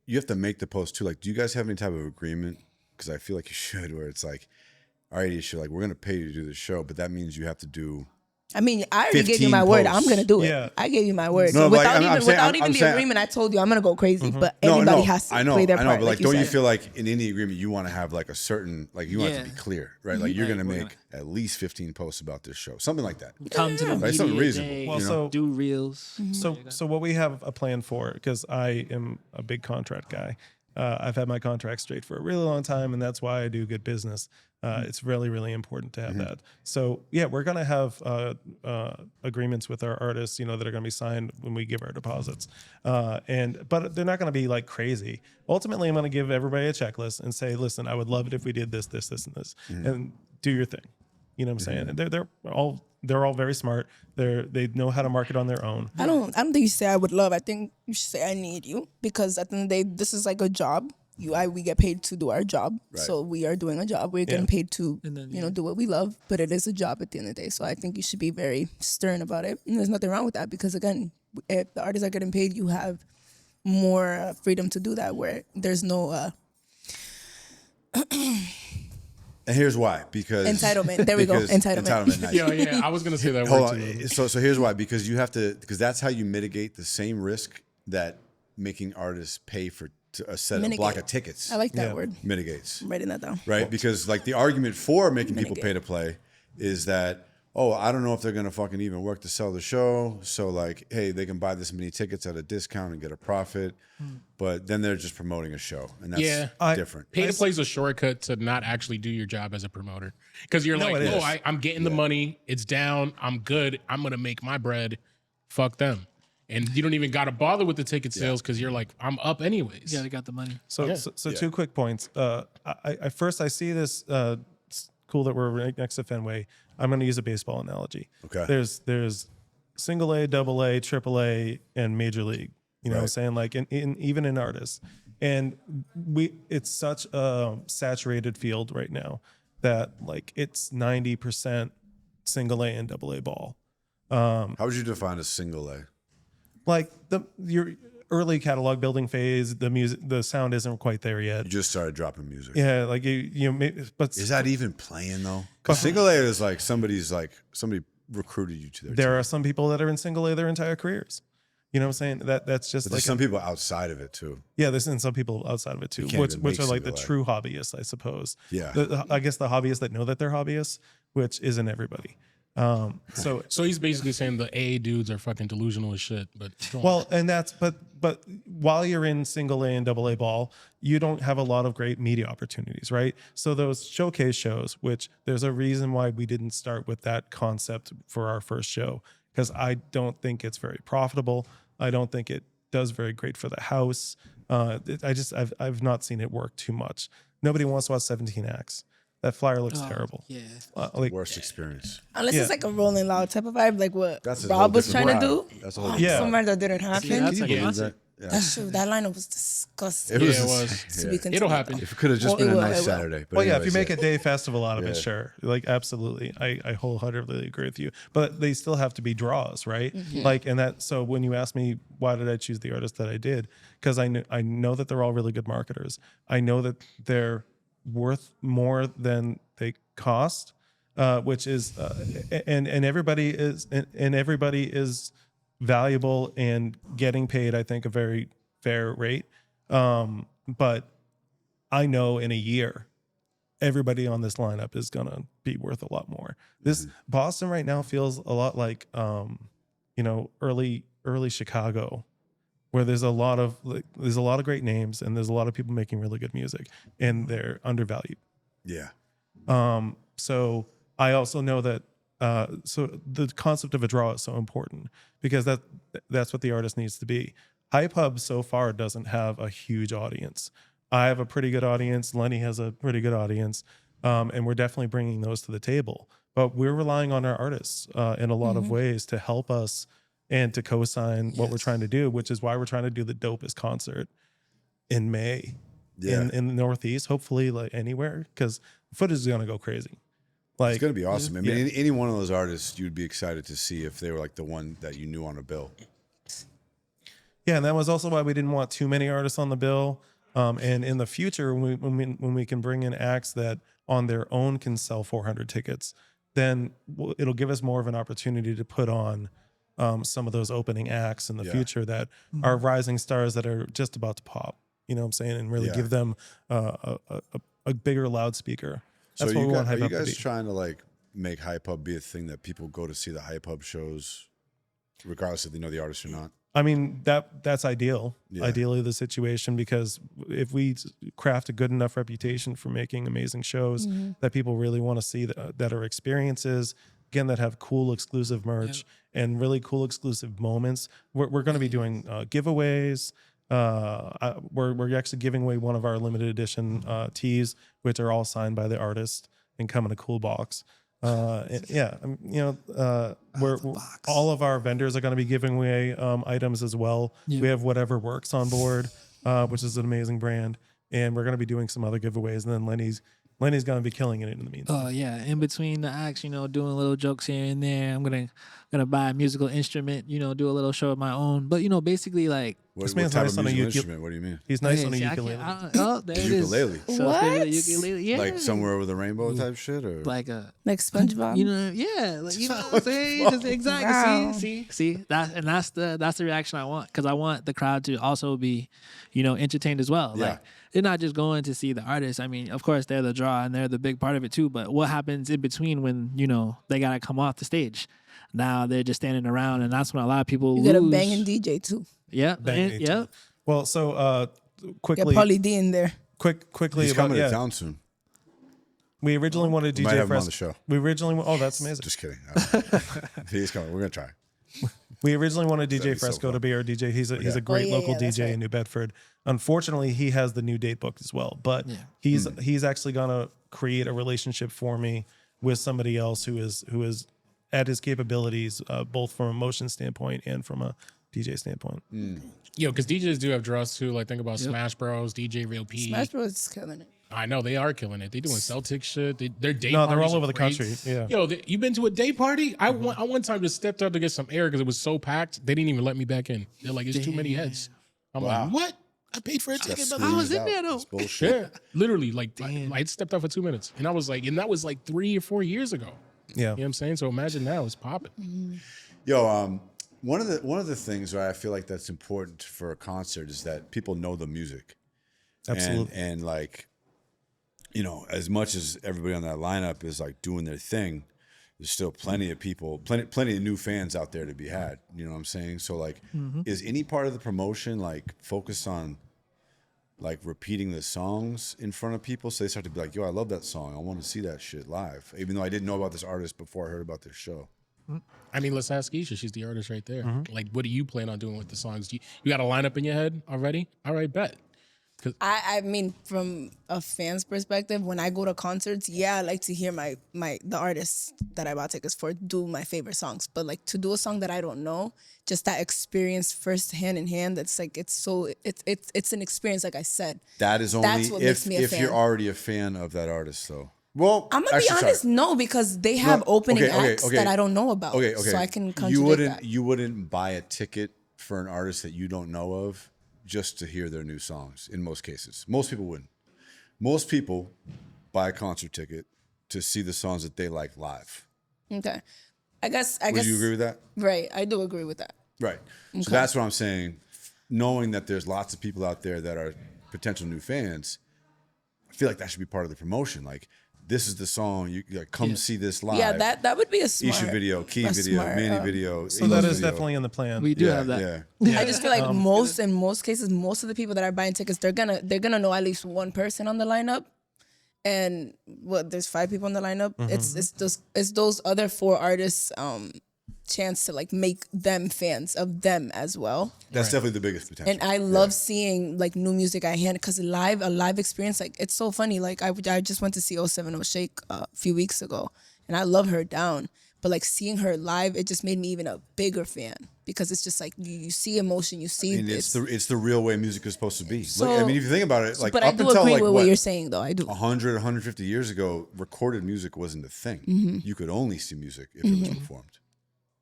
you have to make the post too. Like, do you guys have any type of agreement? Because I feel like you should, where it's like, all right, ISHA, like we're gonna pay you to do the show, but that means you have to do. I mean, I already gave you 15 my word. I'm posts. gonna do it. Yeah. I gave you my word. No, but, like, without I'm even saying- without I'm even the saying- agreement, I told you I'm gonna go crazy. But No, everybody no, has to I know, play their I part. know, but like, you don't you said. feel like in any agreement you want to have like a certain, like you want it to be Yeah. clear, right? Like you're Right, gonna we're make at least 15 posts about this show, something like that. Come to the Right, something media reasonable, day, Well, so- do reels. So what we have a plan for, because I am a big contract guy. I've had my contract straight for a really long time, and that's why I do good business. It's really, really important to have that. So yeah, we're gonna have agreements with our artists, that are gonna be signed when we give our deposits. But they're not gonna be like crazy. Ultimately, I'm gonna give everybody a checklist and say, listen, I would love it if we did this, this, this, and this, and do your thing. You know what I'm saying? And they're all very smart. They know how to market on their own. I don't think you should say I would love. I think you should say I need you, because at the end of the day, this is like a job. We get paid to do our job, so we are doing a job. We're getting paid to do what we love, but it is a job at the end of the day. So I think you should be very stern about it. And there's nothing wrong with that, because again, if the artists are getting paid, you have more freedom to do that, where there's no And here's why, because entitlement. There we go. because Entitlement. Nice. Yeah, I was gonna say that Hold word on. too. So here's why, because you have to, because that's how you mitigate the same risk that making artists pay for a block of tickets I like that word. mitigates. I'm writing that down. Right? Because like the argument for making people pay to play is that, oh, I don't know if they're gonna fucking even work to sell the show. So like, hey, they can buy this many tickets at a discount and get a profit. But then they're just promoting a show. And that's different. Pay to play is a shortcut to not actually do your job as a promoter, because you're like, it oh, is. I'm getting the money. It's down. I'm good. I'm gonna make my bread. Fuck them. And you don't even got to bother with the ticket sales because you're like, I'm up anyways. Yeah, they got the money. So 2 quick points. I first I see this. It's cool that we're right next to Fenway. I'm going to use a baseball analogy. Okay. There's single A, double A, triple A, and major league. You know what I'm saying? Like even in artists, and it's such a saturated field right now that like it's 90% single A and double A ball. How would you define a single A? Like your early catalog building phase, the sound isn't quite there yet. You just started dropping music. Yeah, like but Is that even playing though? Because single A is like somebody recruited you to their team. there are some people that are in single A their entire careers. You know what I'm saying? That's just But like there's some people outside of it too. yeah. There's some people outside of it too, can't which even are make like the single A. true hobbyists, I suppose. Yeah. I guess the hobbyists that know that they're hobbyists, which isn't everybody. So he's basically saying the A dudes are fucking delusional as shit. But go on. well, and that's but while you're in single A and double A ball, you don't have a lot of great media opportunities, right? So those showcase shows, which there's a reason why we didn't start with that concept for our first show, because I don't think it's very profitable. I don't think it does very great for the house. I've not seen it work too much. Nobody wants to watch 17 acts. That flyer looks terrible. Yeah. Worst experience. Unless it's like a Rolling Loud type of vibe, like what That's a Rob whole was trying different to do. vibe. That's a whole Yeah. Somewhere that didn't happen. that's Can like you a believe concert. that? Yeah. That's true. That lineup was disgusting. It was, Yeah, it was. To be continued, It'll happen. If it could have just Well, been it a will, nice it will. Saturday. But Well, yeah, if you anyways, make a day festival out of Yeah. it, sure. Like, absolutely. I wholeheartedly agree with you. But they still have to be draws, right? Like, and that, so when you ask me, why did I choose the artist that I did? Because I know that they're all really good marketers. I know that they're worth more than they cost, which is, and everybody is valuable and getting paid, I think, a very fair rate. But I know in a year, everybody on this lineup is gonna be worth a lot more. This Boston right now feels a lot like, early Chicago, where there's a lot of great names and there's a lot of people making really good music and they're undervalued. Yeah. So I also know that so the concept of a draw is so important because that's what the artist needs to be. Hype Hub so far doesn't have a huge audience. I have a pretty good audience. Lenny has a pretty good audience. And we're definitely bringing those to the table. But we're relying on our artists in a lot of ways to help us and to co-sign what we're trying to do, which is why we're trying to do the dopest concert in May in the Northeast, hopefully like anywhere, because footage is going to go crazy. Like, It's going to be awesome. I mean, any one of those artists you'd be excited to see if they were like the one that you knew on a bill. Yeah, and that was also why we didn't want too many artists on the bill. And in the future, when we can bring in acts that on their own can sell 400 tickets, then it'll give us more of an opportunity to put on some of those opening acts in the future that are rising stars that are just about to pop. You know what I'm saying? And really give them a bigger loudspeaker. That's So what we want are Hype you Hub to guys be. trying to like make Hype Hub be a thing that people go to see the Hype Hub shows, regardless if they know the artist or not? I mean, that's ideal. Yeah. Ideally, the situation, because if we craft a good enough reputation for making amazing shows that people really want to see, that are experiences, again, that have cool exclusive merch and really cool exclusive moments, we're going to be doing giveaways. We're actually giving away one of our limited edition tees, which are all signed by the artist and come in a cool box. We're all of our vendors are going to be giving away items as well. We have Whatever Works on board, which is an amazing brand, and we're going to be doing some other giveaways. And then Lenny's going to be killing it in the meantime. Oh yeah, in between the acts, doing little jokes here and there. I'm gonna buy a musical instrument, do a little show of my own. But basically like This What man's type nice of on a musical ukulele. instrument? What do you mean? He's nice Hey, on a see, ukulele. oh, there it is. Ukulele. Self-favorite What? ukulele. Yeah. Like Somewhere Over the Rainbow type shit, or Like a Like SpongeBob. yeah, like, you know what I'm saying? Just exactly. Wow. See, that's the reaction I want, because I want the crowd to also be, entertained as well. Yeah. Like they're not just going to see the artist. I mean, of course they're the draw and they're the big part of it too. But what happens in between when they gotta come off the stage? Now they're just standing around, and that's when a lot of people You lose. get a banging DJ too. Yep. Banging Yep. Well, so Get quickly, Pauly D in there. quickly he's about coming to town soon. We originally wanted We might DJ have him on the Fresco. show. That's amazing. Just kidding. He's coming. We're gonna try. We originally wanted That'd DJ be so Fresco fun. to be our DJ. He's a great yeah, local yeah, that's DJ right. in New Bedford. Unfortunately, he has the new date booked as well. But he's actually gonna create a relationship for me with somebody else who is at his capabilities, both from a motion standpoint and from a DJ standpoint. Because DJs do have draws too. Like think about Smash Bros, DJ Real P. Smash Bros is killing it. I know they are killing it. They doing Celtic shit. They're day No, they're parties all are over the great. country. Yeah. Yo, you been to a day party? I one time just stepped out to get some air because it was so packed. They didn't even let me back in. They're like, it's too many heads. I'm like, what? I paid for a ticket, but I was in there though. That's bullshit. Yeah, literally, like I stepped out for 2 minutes, and I was like, and that was like 3 or 4 years ago. Yeah. You know what I'm saying? So imagine now it's popping. Yo, one of the things where I feel like that's important for a concert is that people know the music. Absolutely. And like, as much as everybody on that lineup is like doing their thing, there's still plenty of people, plenty of new fans out there to be had. You know what I'm saying? So like, is any part of the promotion like focused on like repeating the songs in front of people, so they start to be like, yo, I love that song, I want to see that shit live, even though I didn't know about this artist before I heard about this show? I mean, let's ask Isha. She's the artist right there. Like, what do you plan on doing with the songs? You got a lineup in your head already? All right, bet. I mean, from a fan's perspective, when I go to concerts, I like to hear the artists that I bought tickets for do my favorite songs. But like to do a song that I don't know, just that experience first hand in hand, that's like it's an experience, like I said. That is only That's what makes me a if fan. you're already a fan of that artist, though. Well, I'm gonna be honest, no, because they have opening acts that I don't know about. Okay. So I can contradict that. You wouldn't buy a ticket for an artist that you don't know of just to hear their new songs. In most cases, most people wouldn't. Most people buy a concert ticket to see the songs that they like live. Okay. I guess Would you agree with that? Right. I do agree with that. Right. So that's what I'm saying. Knowing that there's lots of people out there that are potential new fans, I feel like that should be part of the promotion. Like, this is the song. You like, come see this live. Yeah, that would be a smart ISHA video, key a video, smart, mini video. So that is video. definitely in the plan. We do have that. Yeah. I just feel like in most cases, most of the people that are buying tickets, they're gonna know at least one person on the lineup. And there's 5 people on the lineup. It's those other 4 artists chance to like make them fans of them as well. That's definitely the biggest potential. And I love seeing like new music I hear because a live experience, like it's so funny. Like I just went to see 070 Shake a few weeks ago, and I love her down. But like seeing her live, it just made me even a bigger fan because it's just like you see emotion, you see. It's the real way music is supposed to be. So, Look, I mean, if you think about it, like but up I do until agree like with what you're saying, though. I do. 100, 150 years ago, recorded music wasn't a thing. You could only see music if it was performed,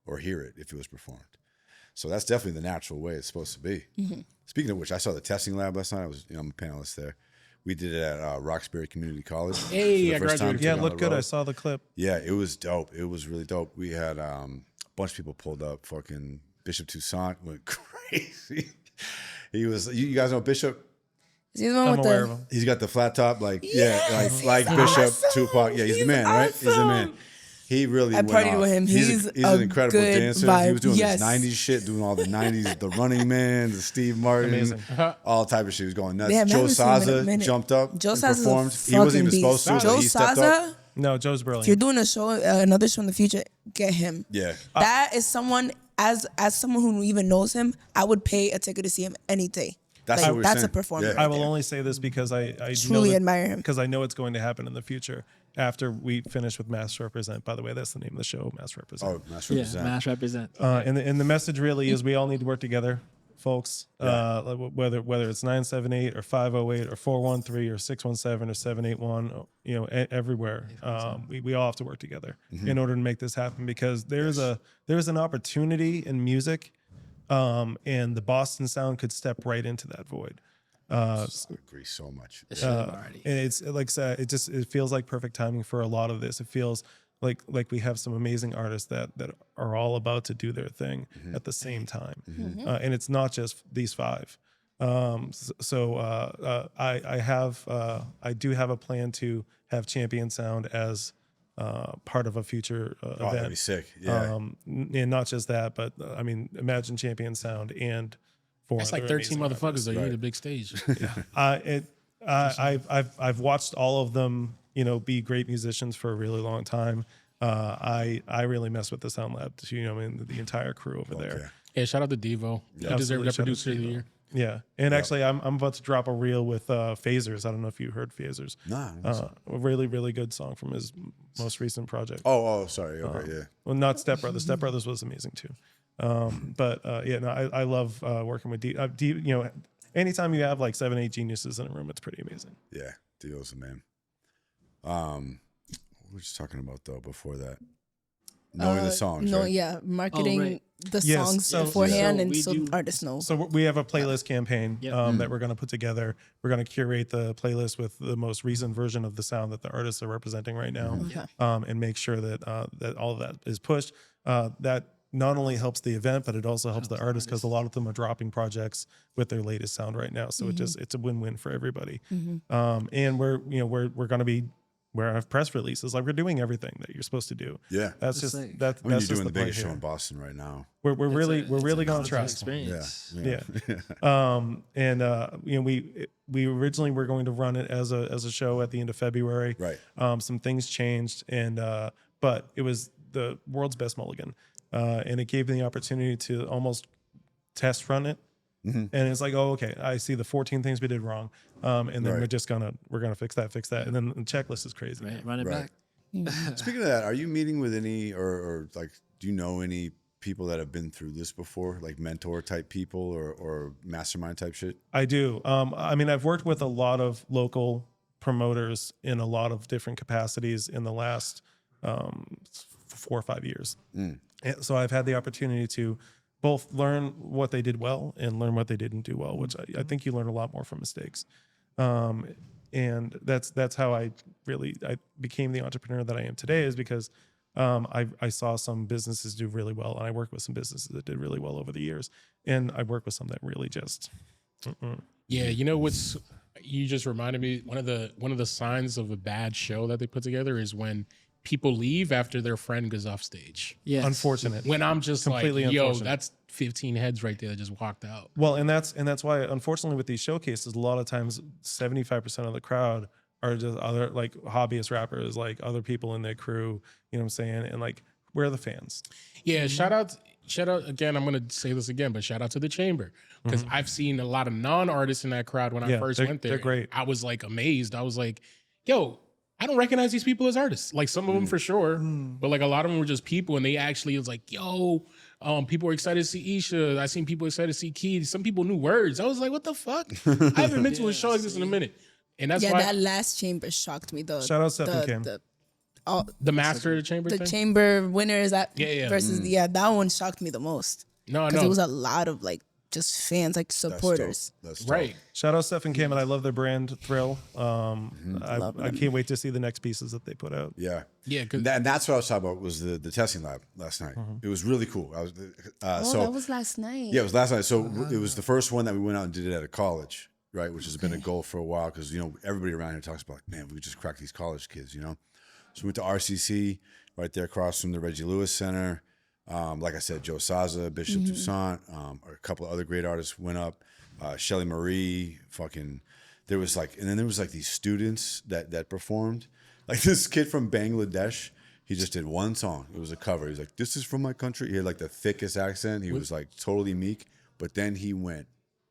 or hear it if it was performed. So that's definitely the natural way it's supposed to be. Speaking of which, I saw the testing lab last night. I'm a panelist there. We did it at Roxbury Community College. Hey, I for the first time. graduated. Yeah, Took it on looked the good. road. I saw the clip. Yeah, it was dope. It was really dope. We had a bunch of people pulled up. Fucking Bishop Toussaint went crazy. He was. You guys know Bishop? Is he the one I'm with aware the? of him. He's got the flat top, like Yes, like he's Bishop, awesome. Tupac. Yeah, he's the man, right? He's the awesome. man. He really I went partied off. with him. He's an a incredible good dancer. vibe. He was doing Yes. this 90s shit, doing all the 90s, the Running Man, the Steve Martin, Amazing. all type of shit. He was going nuts. Yeah, man, Joe I haven't seen him in a Saza minute. jumped up Joe and Saza's performed. a He wasn't fucking even beast. supposed to, Joe but he stepped up. Saza, No, Joe's if you're brilliant. doing a show, another show in the future, get him. Yeah. That is someone as someone who even knows him, I would pay a ticket to see him any day. That's Like, what we're that's saying. a performer. Yeah. right I will there. only say this because I Truly admire him. because I know it's going to happen in the future after we finish with Mass Represent. By the way, that's the name of the show, Mass Represent. Oh, Master Yeah, Represent. Mass represent. And the message really is we all need to work together, folks. Whether it's 978 or 508 or 413 or 617 or 781, everywhere. We all have to work together in order to make this happen because there's an opportunity in music, and the Boston sound could step right into that void. I agree so much. Already. And it's like I said, it feels like perfect timing for a lot of this. It feels like we have some amazing artists that are all about to do their thing at the same time, and it's not just these 5. I do have a plan to have Champion Sound as part of a future Oh, event. that'd be sick. Yeah. And not just that, but I mean, imagine Champion Sound and 4 That's like other 13 amazing motherfuckers though. You Right. need a big stage. I've watched all of them, be great musicians for a really long time. I really mess with the Sound Lab too, and the entire crew over there. Yeah, shout out to Devo. He Absolutely, deserved that shout out producer to of the Devo. year. Yeah, and actually, I'm about to drop a reel with Phasers. I don't know if you heard Phasers. Nah. A really, really good song from his most recent project. Oh, sorry. Okay, yeah. Well, not Step Brothers. Step Brothers was amazing too. I love working with D. Anytime you have like 7, 8 geniuses in a room, it's pretty amazing. Yeah. Dio's the man. What were you talking about though before that? Knowing the songs, No, right? yeah, marketing right. the Yes, songs so- beforehand, so and we so do- artists know. So we have a playlist campaign Yep. that we're going to put together. We're going to curate the playlist with the most recent version of the sound that the artists are representing right now, and make sure that that all of that is pushed. That not only helps the event, but it also helps the artists because a lot of them are dropping projects with their latest sound right now. So it's a win-win for everybody. And we're going to be. Where I have press releases, like we're doing everything that you're supposed to do. Yeah. That's Just just like- that. I mean, That's you're just doing the the point biggest show here. in Boston right now. We're really going to try. Experience. Yeah. We originally were going to run it as a show at the end of February. Right. Some things changed, and but it was the world's best mulligan, and it gave me the opportunity to almost test run it. And it's like, oh, okay, I see the 14 things we did wrong, and then Right. we're gonna fix that, and then the checklist is crazy. Right, run it Right. back. Speaking of that, are you meeting with any or like do you know any people that have been through this before, like mentor type people or mastermind type shit? I do. I mean, I've worked with a lot of local promoters in a lot of different capacities in the last 4 or 5 years. And so I've had the opportunity to both learn what they did well and learn what they didn't do well, which I think you learn a lot more from mistakes. And that's how I became the entrepreneur that I am today, is because I saw some businesses do really well, and I worked with some businesses that did really well over the years, and I worked with some that really just Yeah, you know what's You just reminded me, one of the signs of a bad show that they put together is when people leave after their friend goes off stage. Yes. Unfortunate. When I'm just Completely like, yo, unfortunate. that's 15 heads right there that just walked out. Well, and that's why, unfortunately, with these showcases, a lot of times 75% of the crowd are just other like hobbyist rappers, like other people in their crew. You know what I'm saying? And like, where are the fans? Yeah, shout out again. I'm gonna say this again, but shout out to the Chamber because I've seen a lot of non-artists in that crowd when I Yeah, first they're- went there. they're great. I was like amazed. I was like, yo, I don't recognize these people as artists. Like some of them for sure, but like a lot of them were just people, and they actually was like, yo, people were excited to see ISHA. I seen people excited to see Key. Some people knew words. I was like, what the fuck? I haven't been to a show like this in a minute, and that's Yeah, why that last chamber shocked me. Shout out Steph and Kim. the Master of the Chamber The thing. chamber winners Yeah. versus that one shocked me the most No, because no, it was a lot of like just fans, like That's dope. supporters. That's dope. right. Shout out Steph and Kim, and I love their brand Thrill. I can't wait to see the next pieces that they put out. Yeah. Yeah, 'cause- And that's what I was talking about was the testing lab last night. It was really cool. I was so That was last night. yeah, it was last night. So it was the first one that we went out and did it at a college, right? Which has been a goal for a while because everybody around here talks about like, man, we could just crack these college kids, So we went to RCC right there across from the Reggie Lewis Center. Like I said, Joe Saza, Bishop Toussaint, a couple of other great artists went up. Shelly Marie, there was these students that performed. Like this kid from Bangladesh, he just did one song. It was a cover. He was like, "This is from my country." He had like the thickest accent. He was like totally meek, but then he went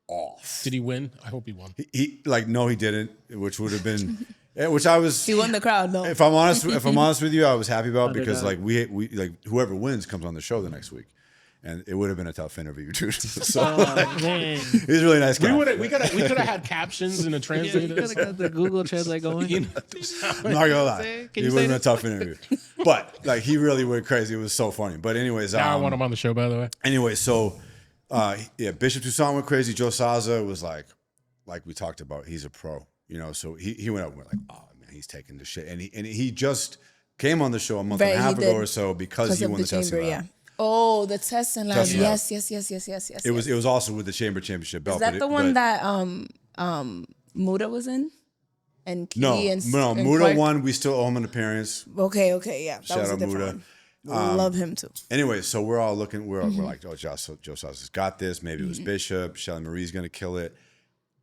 off. Did he win? I hope he won. No, he didn't, which would have been, which I was. He won the crowd though. If I'm honest with you, I was happy about because like we like whoever wins comes on the show the next week, and it would have been a tough interview too. So Man. he's a really nice guy. We could have had captions and a You translator. could have got the Google Translate going. You know, I'm not gonna lie, Can it you would say have been a tough interview, but like he really went crazy. It was so funny. But anyways, now I want him on the show. By the way, anyway, so Bishop Toussaint went crazy. Joe Saza was like we talked about, he's a pro, So he went up and went like, oh man, he's taking the shit, and he just came on the show a month and a half ago or so because he won the testing lab. Yeah. Oh, the testing lab. Testing lab. Yes. It was also with the Chamber Championship belt. Is that but the one that Muda was in? And Key No, and Muda Clark? won. We still owe him an appearance. Okay, yeah. That Shout was a out different Muda. one. Love him too. Anyway, so we're all looking. We're like, oh, Joe Saza's got this. Maybe it was Bishop. Shelly Marie's gonna kill it.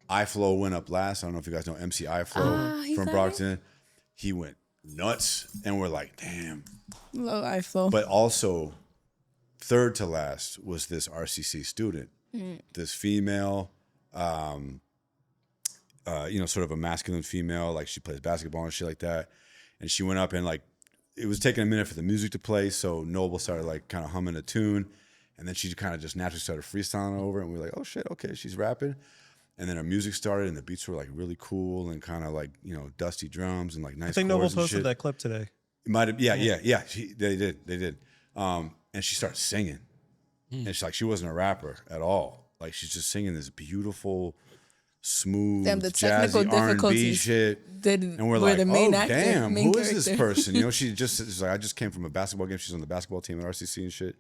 iFlow went up last. I don't know if you guys know MC iFlow he's from got Brockton. He went nuts, and we're like, damn. Love iFlow. But also, third to last was this RCC student, this female, sort of a masculine female, like she plays basketball and shit like that. And she went up and like, it was taking a minute for the music to play. So Noble started like kind of humming a tune. And then she kind of just naturally started freestyling over it. And we were like, oh shit, okay, she's rapping. And then her music started and the beats were like really cool and kind of like, dusty drums and like nice I think chords Noble and posted shit. that clip today. It might have, yeah. They did. And she started singing, and she's like, she wasn't a rapper at all. Like she's just singing this beautiful, smooth, Damn, the technical jazzy R&B difficulties shit. And we're were like, the main oh actor, damn, main who is this character. person? She just is like, I just came from a basketball game. She's on the basketball team at RCC and shit.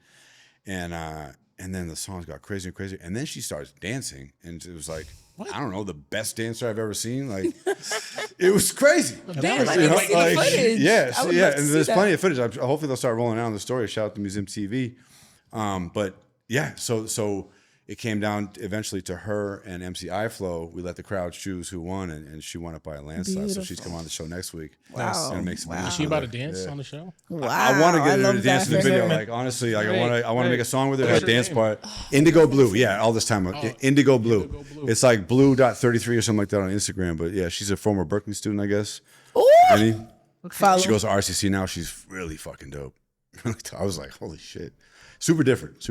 And then the songs got crazier and crazier, and then she starts dancing, and it was like, I don't know, the best dancer I've ever seen. Like, it was crazy. Damn, I didn't see the footage. Yeah, I would yeah, love to and see there's that. plenty of footage. Hopefully they'll start rolling out on the story. Shout out to Museum TV. But yeah, so it came down eventually to her and MC iFlow. We let the crowd choose who won, and she won it by a landslide. So she's coming on the show next week. Wow. Gonna make some Wow. music is she with about her. to dance Yeah. on the show? Wow, I want to get her love to dance in that the for video. her. Like honestly, like I Right, want to make a song with her. Her What's her dance name? part, Indigo Blue. Yeah, all this time, Indigo Blue. It's like blue.33 or something like that on Instagram. But yeah, she's a former Berkeley student, I guess. Ooh, Any? follow. She goes to RCC now. She's really fucking dope. I was like, holy shit, super different.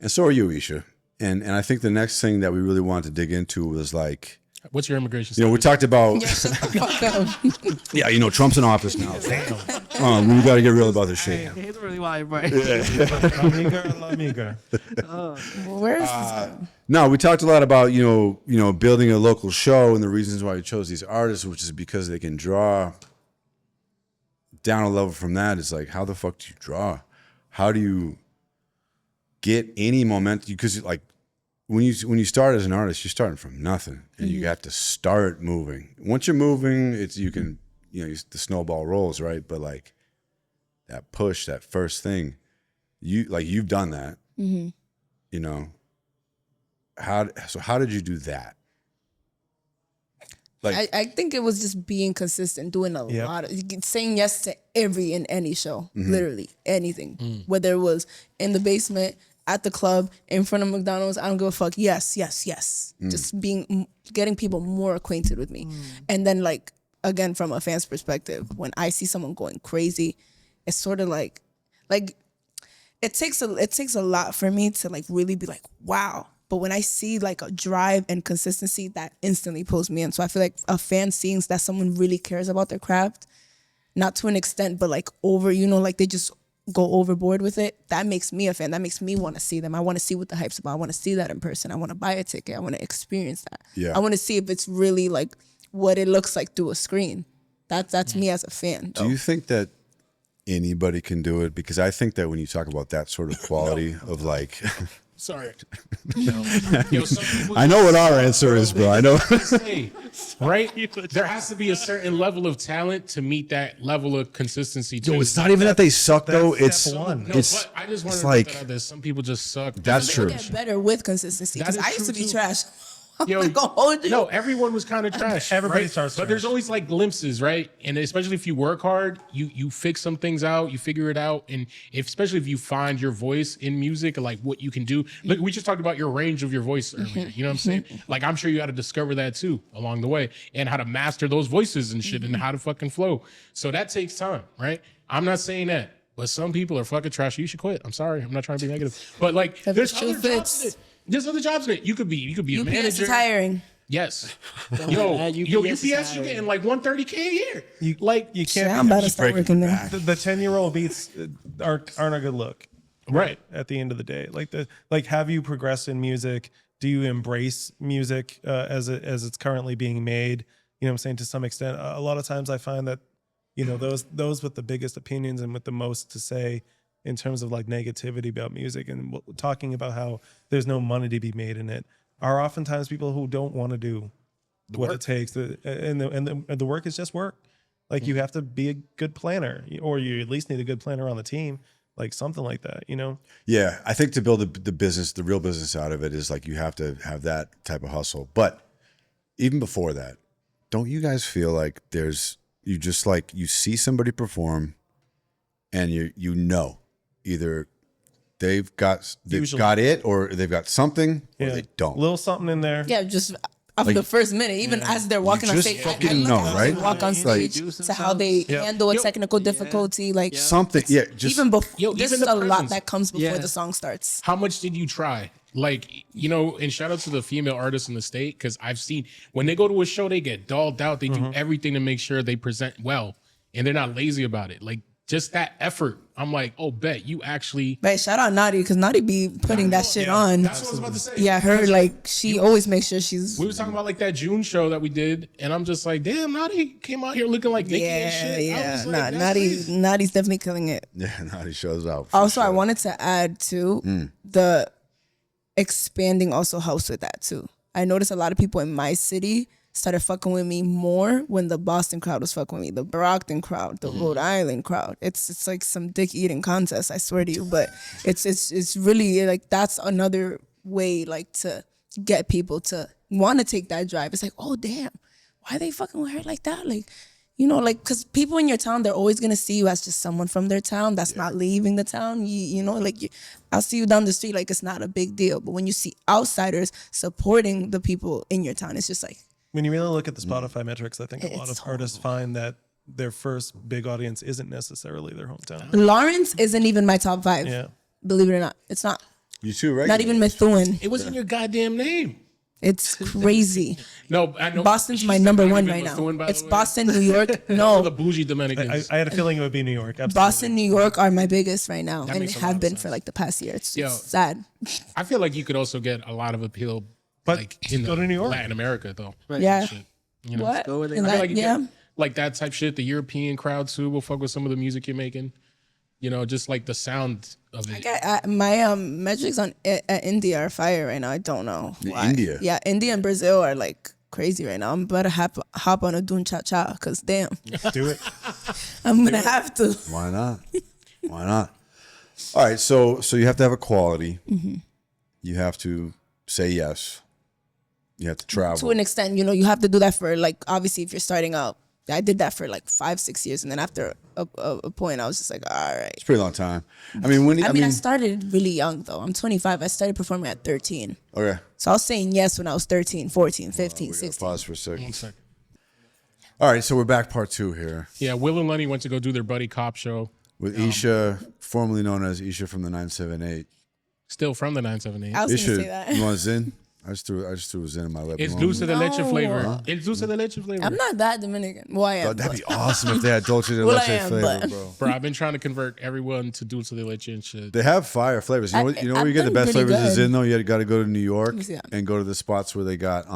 And so are you, Isha. And I think the next thing that we really wanted to dig into was like, What's your immigration? we status? talked about, Yeah, shut the fuck up. yeah, Trump's in office now. We got to get real about this shit. He's really wild, bro. La amiga. Where's this? No, we talked a lot about, building a local show and the reasons why you chose these artists, which is because they can draw. Down a level from that is like, how the fuck do you draw? How do you get any momentum? Because like when you start as an artist, you're starting from nothing, and you have to start moving. Once you're moving, the snowball rolls, right? But like that push, that first thing, you've done that. You know, how did you do that? Like I think it was just being consistent, doing a lot of saying yes to every and any show, literally anything, whether it was in the basement, at the club, in front of McDonald's. I don't give a fuck. Yes. Just getting people more acquainted with me, and then like again from a fan's perspective, when I see someone going crazy, it's sort of like it takes a lot for me to like really be like wow. But when I see like a drive and consistency, that instantly pulls me in. So I feel like a fan seeing that someone really cares about their craft, not to an extent, but like over, like they just go overboard with it. That makes me a fan. That makes me want to see them. I want to see what the hype's about. I want to see that in person. I want to buy a ticket. I want to experience that. Yeah. I want to see if it's really like what it looks like through a screen. That's me as a fan. Do you think that anybody can do it? Because I think that when you talk about that sort of quality of like... Sorry. I know what our answer is, bro. I know. Say, right? There has to be a certain level of talent to meet that level of consistency. Too. No, it's not even that they suck, though. That's It's step one. No, it's but I just want it's to like put that out there. Some people just suck. that's They true. get better with consistency. That Because is I used to true, be too. trash. Yo, I'm gonna hold you. no, everyone was kind of trash. Everybody right? starts but there's trash. always like glimpses, right? And especially if you work hard, you fix some things out, you figure it out, and especially if you find your voice in music, like what you can do. Look, we just talked about your range of your voice earlier. You know what I'm saying? Like I'm sure you had to discover that too along the way, and how to master those voices and shit, and how to fucking flow. So that takes time, right? I'm not saying that, but some people are fucking trash. You should quit. I'm sorry, I'm not trying to be negative, but like there's true other jobs fits. in it. There's other jobs in it. You could be a UPS manager. is hiring. Yes. Yo, UPS, is you're hiring. getting like $130K a year. You Shit, can't. I'm about to start working there. The 10-year-old beats aren't a good look. Right. At the end of the day, have you progressed in music? Do you embrace music as it's currently being made? You know what I'm saying? To some extent, a lot of times I find that, those with the biggest opinions and with the most to say in terms of like negativity about music and talking about how there's no money to be made in it are oftentimes people who don't want to do what it takes. And the work is just work. Like you have to be a good planner, or you at least need a good planner on the team, like something like that, Yeah, I think to build the business, the real business out of it is like you have to have that type of hustle. But even before that, don't you guys feel like you see somebody perform and either they've got it or they've got something or they don't. Little something in there. Yeah, just after the first minute, even as they're walking on just stage, fucking I look know, at how right? they walk on Like- stage to how they handle a technical difficulty. Like Something, yeah. Just even before, Yo, there's even the a lot presence. that comes before Yeah. the song starts. How much did you try? Like, and shout out to the female artists in the state, because I've seen when they go to a show, they get dolled out. They do everything to make sure they present well, and they're not lazy about it. Like, just that effort. I'm like, oh, bet you actually. But shout out Naughty, because Naughty be putting that shit on. That's what I was about to say. Yeah, her like she always makes sure she's. We was talking about like that June show that we did, and I'm just like, damn, Naughty came out here looking like Nicki and shit. I Yeah, was nah, like, that's crazy. Naughty's definitely killing it. yeah, now he shows out. for Also, I sure. wanted to add too, the expanding also helps with that too. I noticed a lot of people in my city started fucking with me more when the Boston crowd was fucking with me, the Brockton crowd, the Rhode Island crowd. It's like some dick eating contest, I swear to you. But it's really like that's another way like to get people to want to take that drive. It's like, oh damn, why are they fucking with her like that? Like, like because people in your town, they're always gonna see you as just someone from their town that's not leaving the town. I'll see you down the street, like it's not a big deal. But when you see outsiders supporting the people in your town, it's just like. When you really look at the Spotify metrics, I think a lot of artists find that their first big audience isn't necessarily their hometown. Lawrence isn't even my top 5. Yeah. Believe it or not. It's not. You too, right? Not even Methuen. It wasn't your goddamn name. It's crazy. No, I know. Boston's She my said number not one even right now. Methuen, by the It's way. Boston, New York. For the No, bougie Dominicans. I had a feeling it would be New York. Absolutely. Boston, New York are my biggest right now, and makes a lot have of been sense. for like the past year. It's Yo. sad. I feel like you could also get a lot of appeal, But like in go to New York. Latin America, though. Right. Yeah. Shit. You know? What? go with it. And I I feel that- like you yeah. get, like that type shit. The European crowd too will fuck with some of the music you're making. You know, just like the sound of it. My metrics on at India are fire right now. I don't know why. India? Yeah, India and Brazil are like crazy right now. I'm about to hop on a Dun Cha Cha because damn, Do it. I'm gonna have to. Why not? Why not? All right, so you have to have a quality. You have to say yes. You have to travel. To an extent, you know, you have to do that for like obviously if you're starting out. I did that for like 5-6 years, and then after a point, I was just like, all right. It's a pretty long time. I mean, I started really young though. I'm 25. I started performing at 13. Okay. So I was saying yes when I was 13, 14, 15, We gotta 16. pause for a second. 1 second. All right, so we're back part 2 here Yeah, Will and Lenni went to go do their buddy cop show. with ISHA, formerly known as ISHA from the 978. Still from the 978. I was ISHA, gonna say that. you want Zin? I just threw a Zin in my lip. It's You want dulce me? de leche No. flavor. It's dulce de leche flavor. I'm not that Dominican. Well, I am. Oh, that'd be but- awesome if they had dulce de Well, I leche am, flavor, but- bro. Bro, I've been trying to convert everyone to dulce de leche and shit. They have fire flavors. You know, you know where you get the I've best been flavors pretty is good. in though. You got to go to New York Yeah. and go to the spots where they got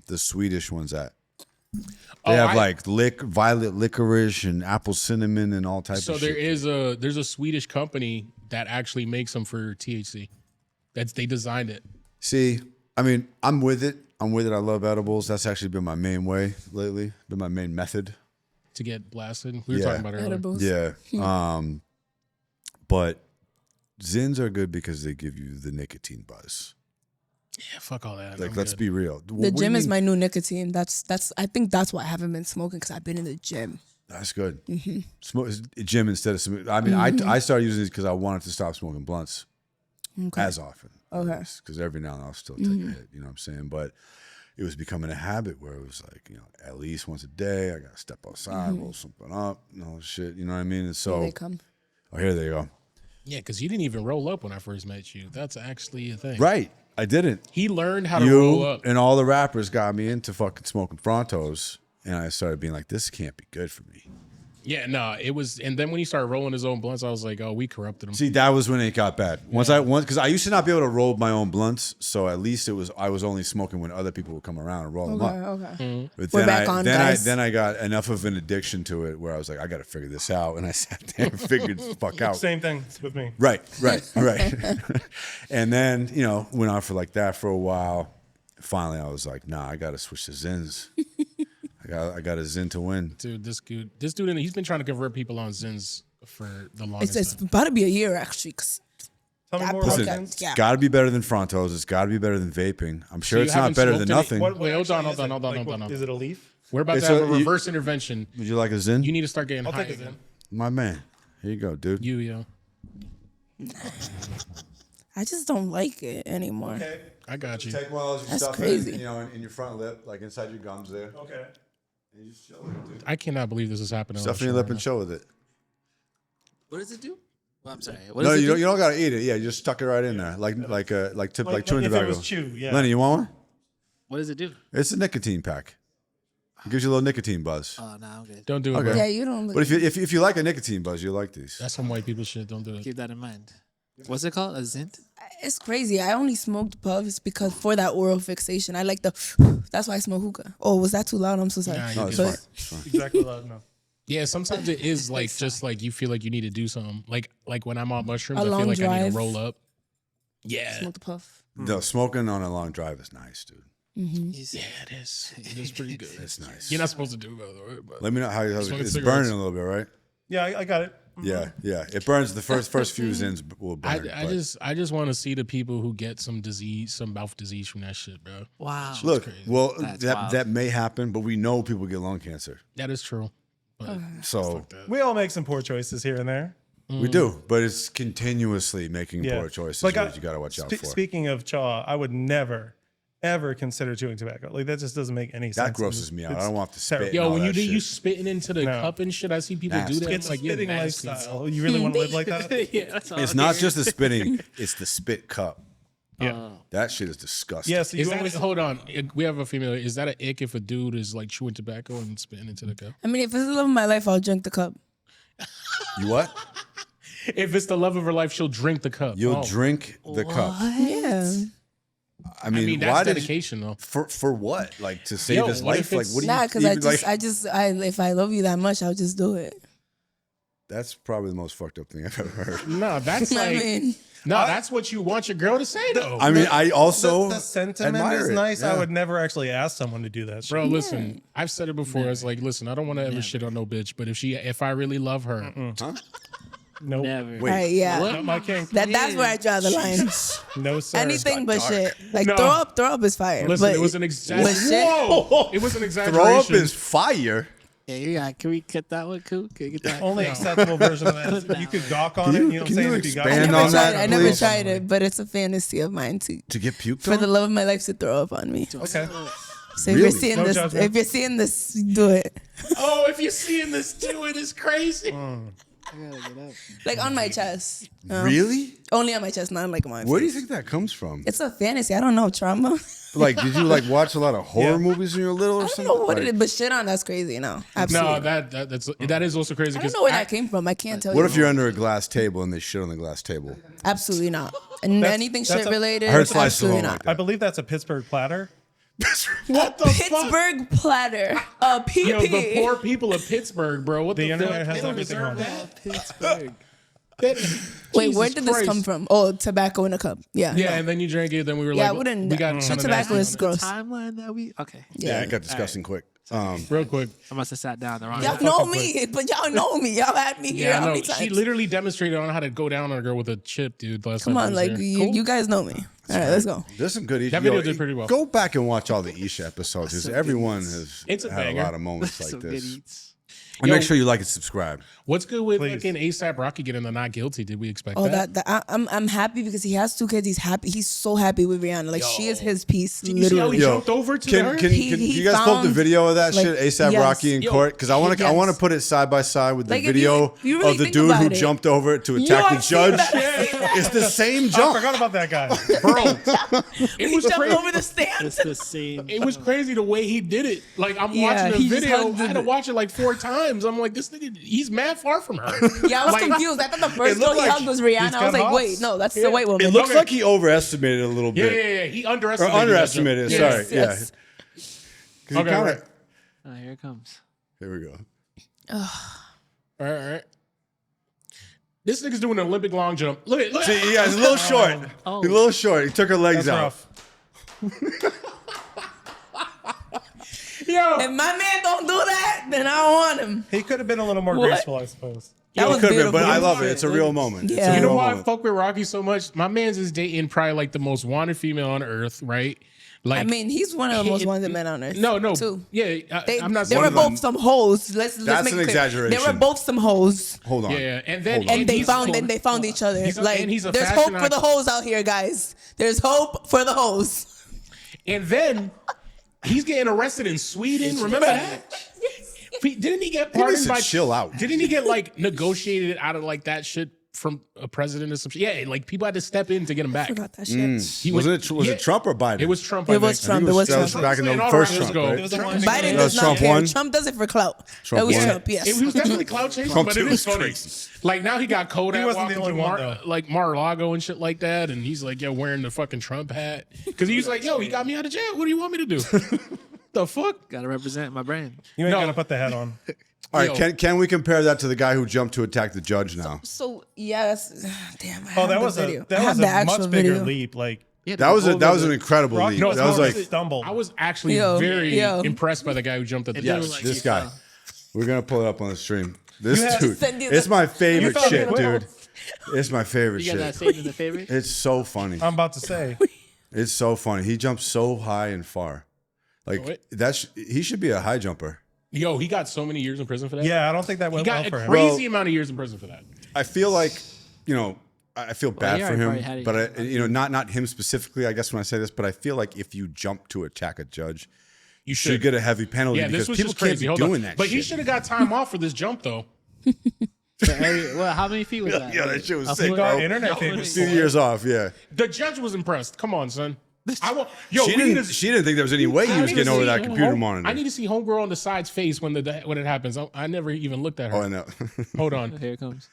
the Swedish ones at. They Oh, have like violet licorice and apple cinnamon and all types So of there shit. is there's a Swedish company that actually makes them for THC. They designed it. See, I mean, I'm with it. I love edibles. That's actually been my main way lately. Been my main method. To get blasted. We were Yeah. talking about it earlier. Edibles. Yeah. But Zins are good because they give you the nicotine buzz. Yeah, fuck all that. Like, I'm let's good. be real. The gym is my new nicotine. That's. I think that's why I haven't been smoking because I've been in the gym. That's good. Smoke gym instead of smoking. I mean, I started using it because I wanted to stop smoking blunts as often. Okay. Because every now and then I'll still take a hit. You know what I'm saying? But it was becoming a habit where it was like, you know, at least once a day, I got to step outside, roll something up, shit. You know what I mean? And so, Here they come. oh, here they go. Yeah, because you didn't even roll up when I first met you. That's actually a thing. Right. I didn't. He learned how to roll You up. and all the rappers got me into fucking smoking Frontos. And I started being like, this can't be good for me. Yeah, no, it was. And then when he started rolling his own blunts, I was like, oh, we corrupted him. See, that was when it got bad. Because I used to not be able to roll my own blunts, so at least I was only smoking when other people would come around and roll them up. Okay. But We're then back on, guys. I got enough of an addiction to it where I was like, I got to figure this out, and I sat there and figured the fuck out. Same thing with me. Right. And then went on for like that for a while. Finally, I was like, nah, I got to switch to Zins. I got a Zin to win. Dude, this dude, he's been trying to convert people on Zins for the longest It's time. about to be a year actually. 'Cause Tell me that more broke about Listen, that. it's Yeah. got to be better than Frontos. It's got to be better than vaping. I'm sure you it's not haven't better smoked than any- nothing. Wait, hold on. Is it a leaf? We're about It's to have a- a reverse intervention. Would you like a Zin? You need to start getting I'll high take it again. then. My man. Here you go, dude. Yo. I just don't like it anymore. Okay. I got you. Take one of those, That's stuff crazy. it, in your front lip, like inside your gums there. Okay. And you just chill with it, dude. I cannot believe this is happening. on Stuff the in your show lip right and now. chill with it. What does it do? Well, I'm sorry. What No, does you it don't. do? You don't gotta eat it. Yeah, you just stuck it right in there, like chewing Like tobacco. if it was chew, yeah. Lenny, you want one? What does it do? It's a nicotine pack. It gives you a little nicotine buzz. Oh, no, I'm good. Don't do it, Okay. bro. Yeah, you don't look. But if you like a nicotine buzz, you like these. That's some white people shit. Don't do it. Keep that in mind. What's it called? A Zint? It's crazy. I only smoked puffs because for that oral fixation. I like the. That's why I smoke hookah. Oh, was that too loud? I'm so sorry. Nah, you No, it's good. fine. It's fine. Exactly loud enough. Yeah, sometimes it is like just like you feel like you need to do something. Like when I'm on mushrooms, A I feel long like I need drive. to roll up. Yeah, Smoke the puff. No, smoking on a long drive is nice, dude. He's- yeah, it is. It is pretty good. It's nice. You're not supposed to do it, by the way. But Let me know how it's Smoking burning cigarettes. a little bit, right? Yeah, I got it. Yeah. It burns. The first few Zins will burn. I just want to see the people who get some disease, some mouth disease from that shit, bro. Wow. look. crazy. Well, That's wild. that may happen, but we know people get lung cancer. That is true. But So We all make some poor choices here and there. we do, but it's continuously making Yeah. poor choices Like that you got to watch out for. Speaking of chaw, I would never, ever consider chewing tobacco. Like that just doesn't make any sense. That grosses me out. I It's don't want to spit. terrible. yo, and all when you that do you shit. spitting into the No. cup and shit, I see people Nasty. do that. It's a like, you're spitting nasty. lifestyle. You really want to live like that? Yeah, that's all. It's not just the spitting; it's the spit cup. Yeah. That shit is disgusting. Yes. Yeah, so Is you that always, hold on? We have a female. Is that an ick if a dude is like chewing tobacco and spitting into the cup? I mean, if it's the love of my life, I'll drink the cup. You what? If it's the love of her life, she'll drink the cup. You'll Oh. drink the cup. Yeah. I mean, I mean, that's why did dedication, though. for what? Like to save Yo, his what life? if Like it's- what do you? Nah, because even, like, if I love you that much, I'll just do it. That's probably the most fucked up thing I've ever heard. No, that's I like mean, that's what you want your girl to say though. I mean, I also The sentiment admire is it. nice. I Yeah. would never actually ask someone to do that. Bro, shit. listen, I've said it before. It's like, listen, I don't want to ever shit on no bitch, but if I really love her, Nope. Never. Wait. right, yeah. Not my kink. That's where I draw the line. No, sir. Anything but shit. Like No. throw up is fire. listen, but it was an but exaggeration. shit- Whoa, it was an exaggeration. Throw up is fire. Yeah, can we cut that one, Cool? Can we get that? Only acceptable version of that is you could gawk on it. You know what I'm Can saying? you If you got expand I never on tried that, it. I never please? tried it, but it's a fantasy of mine to get puked for on? the love of my life to throw up on me. Okay. So if Really? you're seeing No this, judgment. if you're seeing this, do it. Oh, if you're seeing this too, it is crazy. Like on my chest. Really? Only on my chest, not like on my Where do you face. think that comes from? It's a fantasy. I don't know. Trauma. Like, did you like watch a lot of horror Yeah. movies when you were little or I don't something? know what Like, it is, but shit on that's crazy. No, absolutely. No, that is also crazy. I don't because know where that came from. I can't tell What you. if you're under a glass table and they shit on the glass table? Absolutely not. And anything that's shit a- related. I heard slice of absolutely home not. like that. I believe that's a Pittsburgh platter. What the fuck? Pittsburgh platter. PP. Yo, the poor people of Pittsburgh, bro. What The the internet fuck? has They don't everything deserve wrong. that. Pittsburgh. Wait, where Jesus did this Christ. come from? Oh, tobacco in a cup. Yeah. Yeah, no. and then you drank it. Then we were Yeah, I like, wouldn't. we got Shut kinda tobacco nasty is on it. gross. Timeline that we okay. Yeah, Yeah. it got disgusting quick. Real quick. I must have sat down the wrong. Y'all time. know me, but y'all know me. Y'all had me here Yeah, how no, many she times? literally demonstrated on how to go down on a girl with a chip, dude. Last Come time on, she like was here. you, Cool. you guys know me. All right, let's go. There's some good Isha. That video did pretty well. Go back and watch all the Isha episodes because everyone has It's a had banger. a lot of moments like Some good this. eats. And Yo. make sure you like and subscribe. What's good with Please. fucking ASAP Rocky getting the not guilty? Did we expect Oh, that? I'm happy because he has 2 kids. He's happy. He's so happy with Rihanna. Like she is his piece. Did you see how he Literally. jumped over to Can, her? can, He- can he you guys pull up the found, video of that like, shit? ASAP yes. Rocky in Yo, court? Because I want to yes. put it side by side with the Like, if video you really of the think dude who about it. jumped over to Yo, attack the I've seen judge. that. I've seen that. It's the same I jump. forgot about that guy. Bro, it He was jumped crazy. over the stand. It's the same. It was crazy the way he did it. Like I'm Yeah, watching he the just video. hugged I had to it. watch it like 4 times. I'm like, this nigga, he's mad far from her. Yeah, I was Like, confused. I thought the first It girl looked he like hugged was Rihanna. he's I was got like, hops. wait, no, that's the white woman. It looks Okay. like he overestimated it a little Yeah, bit. yeah, yeah. He Or underestimated. underestimated it. Yeah. Sorry. Yes, yes. Yeah. 'Cause he Okay, kinda- right. Oh, here it comes. Here we go. All right. This nigga's doing an Olympic long jump. Look at look. See, yeah, he's a little short. Oh. He's a little short. He took her legs That's out. rough. Yo, If my man don't do that, then I don't want him. He could have been a little more What? graceful, I suppose. That was It could have been, but beautiful. I love it. It's a real moment. It's Yeah. a you know real why I moment. fuck with Rocky so much? My man's is dating probably like the most wanted female on earth, right? Like, I mean, he's one of the most he- wanted men on earth. no, too. yeah, I'm not They saying were of them- both some hoes. Let's That's make an it clear. They exaggeration. were both some hoes. Hold on. Yeah, and then Hold on. And they he's found cool. and they found each other. He's a- Like and he's a there's fashion hope for the hoes out here, guys. There's hope for the hoes. And then he's getting arrested in Sweden. Remember that? Didn't he get He needs pardoned to by? chill out. Didn't he get like negotiated out of like that shit from a president or some shit? Yeah, like people had to step in to get him back. Forgot that shit. He Was yeah, it Trump or Biden? It was Trump. It I was think. Trump. It was That was Trump. back in Saying the all first rappers Trump, go. right? It was a Trump- one- Biden That does was not Trump care. one? Trump does it for clout. Trump That was one? Trump. Yes. It was definitely cloud chasing, Trump but it two was is funny. crazy. Like now he got Kodak He wasn't walking the only through one, though. like Mar-a-Lago and shit like that, and he's like, yo, wearing the fucking Trump hat because he was like, yo, he got me out of jail. What do you want me to do? The fuck? Gotta represent my brand. You ain't No. got to put the hat on. All right, Yo. can we compare that to the guy who jumped to attack the judge now? So yes, damn. I Oh, have that the was video. a I that have was the a actual much bigger video. leap. Like Yeah, That was an incredible Rocky leap. was That was more like stumbled. I was actually Yo, very yo. impressed by the guy who jumped at the It didn't judge. look like this he guy. fell. We're gonna pull it up on the stream. This You had- dude, Send you it's the- my favorite thought shit, it dude. was- It's my favorite You got that shit. saved in the favorite? It's so funny. I'm about to say. It's so funny. He jumps so high and far. Like Wait. he should be a high jumper. Yo, he got so many years in prison for that. Yeah, I don't think that he went got well a for him. crazy amount of years in prison for that. I feel like, I feel bad yeah, for I probably him, had it. but not him specifically. I guess when I say this, but I feel like if you jump to attack a judge, You should get a heavy penalty Yeah, because this was people just can't crazy. be Hold doing on. that. But he shit. should have got time off for this jump though. Well, how many feet was that? Yeah, that shit was A sick, foot? got bro. internet famous. 2 years off. Yeah, The judge was impressed. Come on, son. I will, yo, she we need didn't. to- She didn't think there was any way he I was need to getting over see that computer home- monitor. I need to see homegirl on the side's face when it happens. I never even looked at her. Oh, I know. Hold on. Here it comes.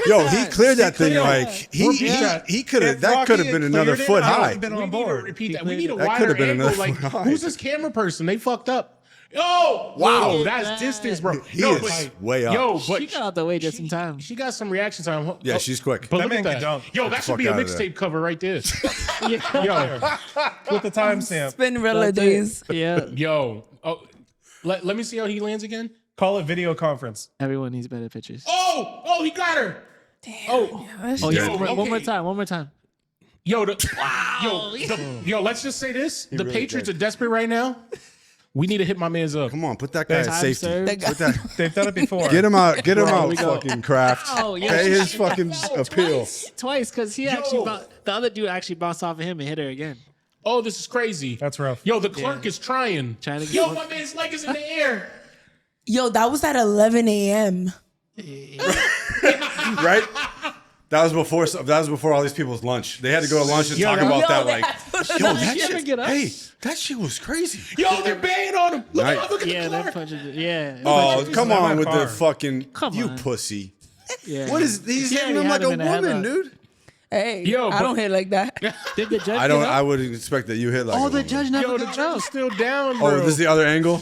Yo, he cleared that thing like he could have. If That Rocky could have had been another cleared it, foot I high. would've been We on need to board. repeat that. We need a That wider could've been angle. another Like, foot high. who's this camera person? They fucked up. Yo, Wow. that's distance, bro. He is way up. Yo, but She got out the way just in time. she got some reaction time. Yeah, she's quick. But That look man at can that. dunk. Yo, that should be a fuck outta there. mixtape cover right there. Yeah. With the timestamp. Spinrilla That's it. days. Yeah. Yo, oh, let me see how he lands again. Call it video conference. Everyone needs better pictures. Oh, he got her. Oh, Oh yeah. Yo, One more okay. time. One more time. yo, yo, let's just say this: the really Patriots did. are desperate right now. We need to hit my man's up. Come on, put that guy at Time safety. served. Put that, They've done it before. get him out. Get him Bro, out. we go. Fucking Kraft. Oh, yeah. Pay his fucking appeal. Twice, because he actually the other dude actually bounced off of him and hit her again. Oh, this is crazy. That's rough. Yo, the clerk is trying. Trying to get Yo, one- my man's leg is in the air. Yo, that was at 11 a.m. Right? That was before all these people's lunch. They had to go to lunch and talk about Yo, that. they Like, had to- yo, that you ever shit. get up? Hey, that shit was crazy. Yo, they're banging on him. Look, Right. look at Yeah, the they're clerk. punching. Yeah. Oh, He's come not on my with the car. fucking Come you on. pussy. Yeah. What is he's He hitting already him like had a him in the woman, headlock. dude? Hey, Yo, I but- don't hit like that. Did the judge? I don't. get up? I would expect that you hit like. Oh, a the woman. judge never Yo, the got judge up. is still down, bro. Oh, this is the other angle.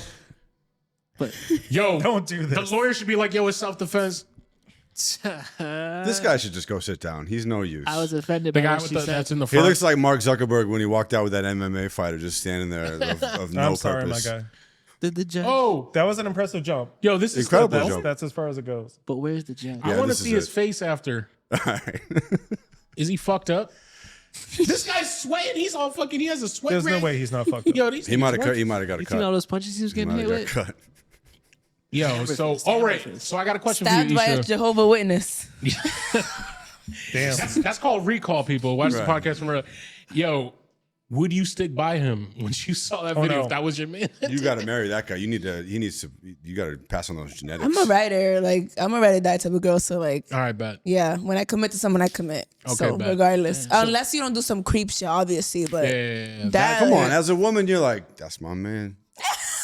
But Yo, Don't do this. The lawyer should be like, yo, it's self-defense. This guy should just go sit down. He's no use. I was offended The by guy what with she the, said. that's in the He front. looks like Mark Zuckerberg when he walked out with that MMA fighter just standing there of no I'm sorry, purpose. my guy. Did the judge? Oh, That was an impressive jump. yo, this is Incredible the- jump. That's as far as it goes. But where's the judge? I Yeah, want to this see is his it. face after. All right. Is he fucked up? This guy's sweating. He's all fucking. He has a sweat. There's no rag. way he's not fucked up. Yo, these He might have niggas cut. He might have got a You seen all cut. those punches he was He getting might hit have got with? cut. Yo, so all right. So I got a question Stabbed for you, by a Isha. Jehovah Witness. Damn. That's called recall. People watch Right. the podcast from. Yo, would you stick by him when you saw that video? no. If that was your man, You got to marry that guy. You need to. He needs to. You got to pass on those genetics. I'm a rider. Like, I'm a ride or die type of girl. So, like, all right, bet. yeah, when I commit to someone, I commit. Okay, So, bet. regardless. Unless you don't do some creep shit, obviously. But Yeah. that, Come on, as a woman, you're like, that's my man.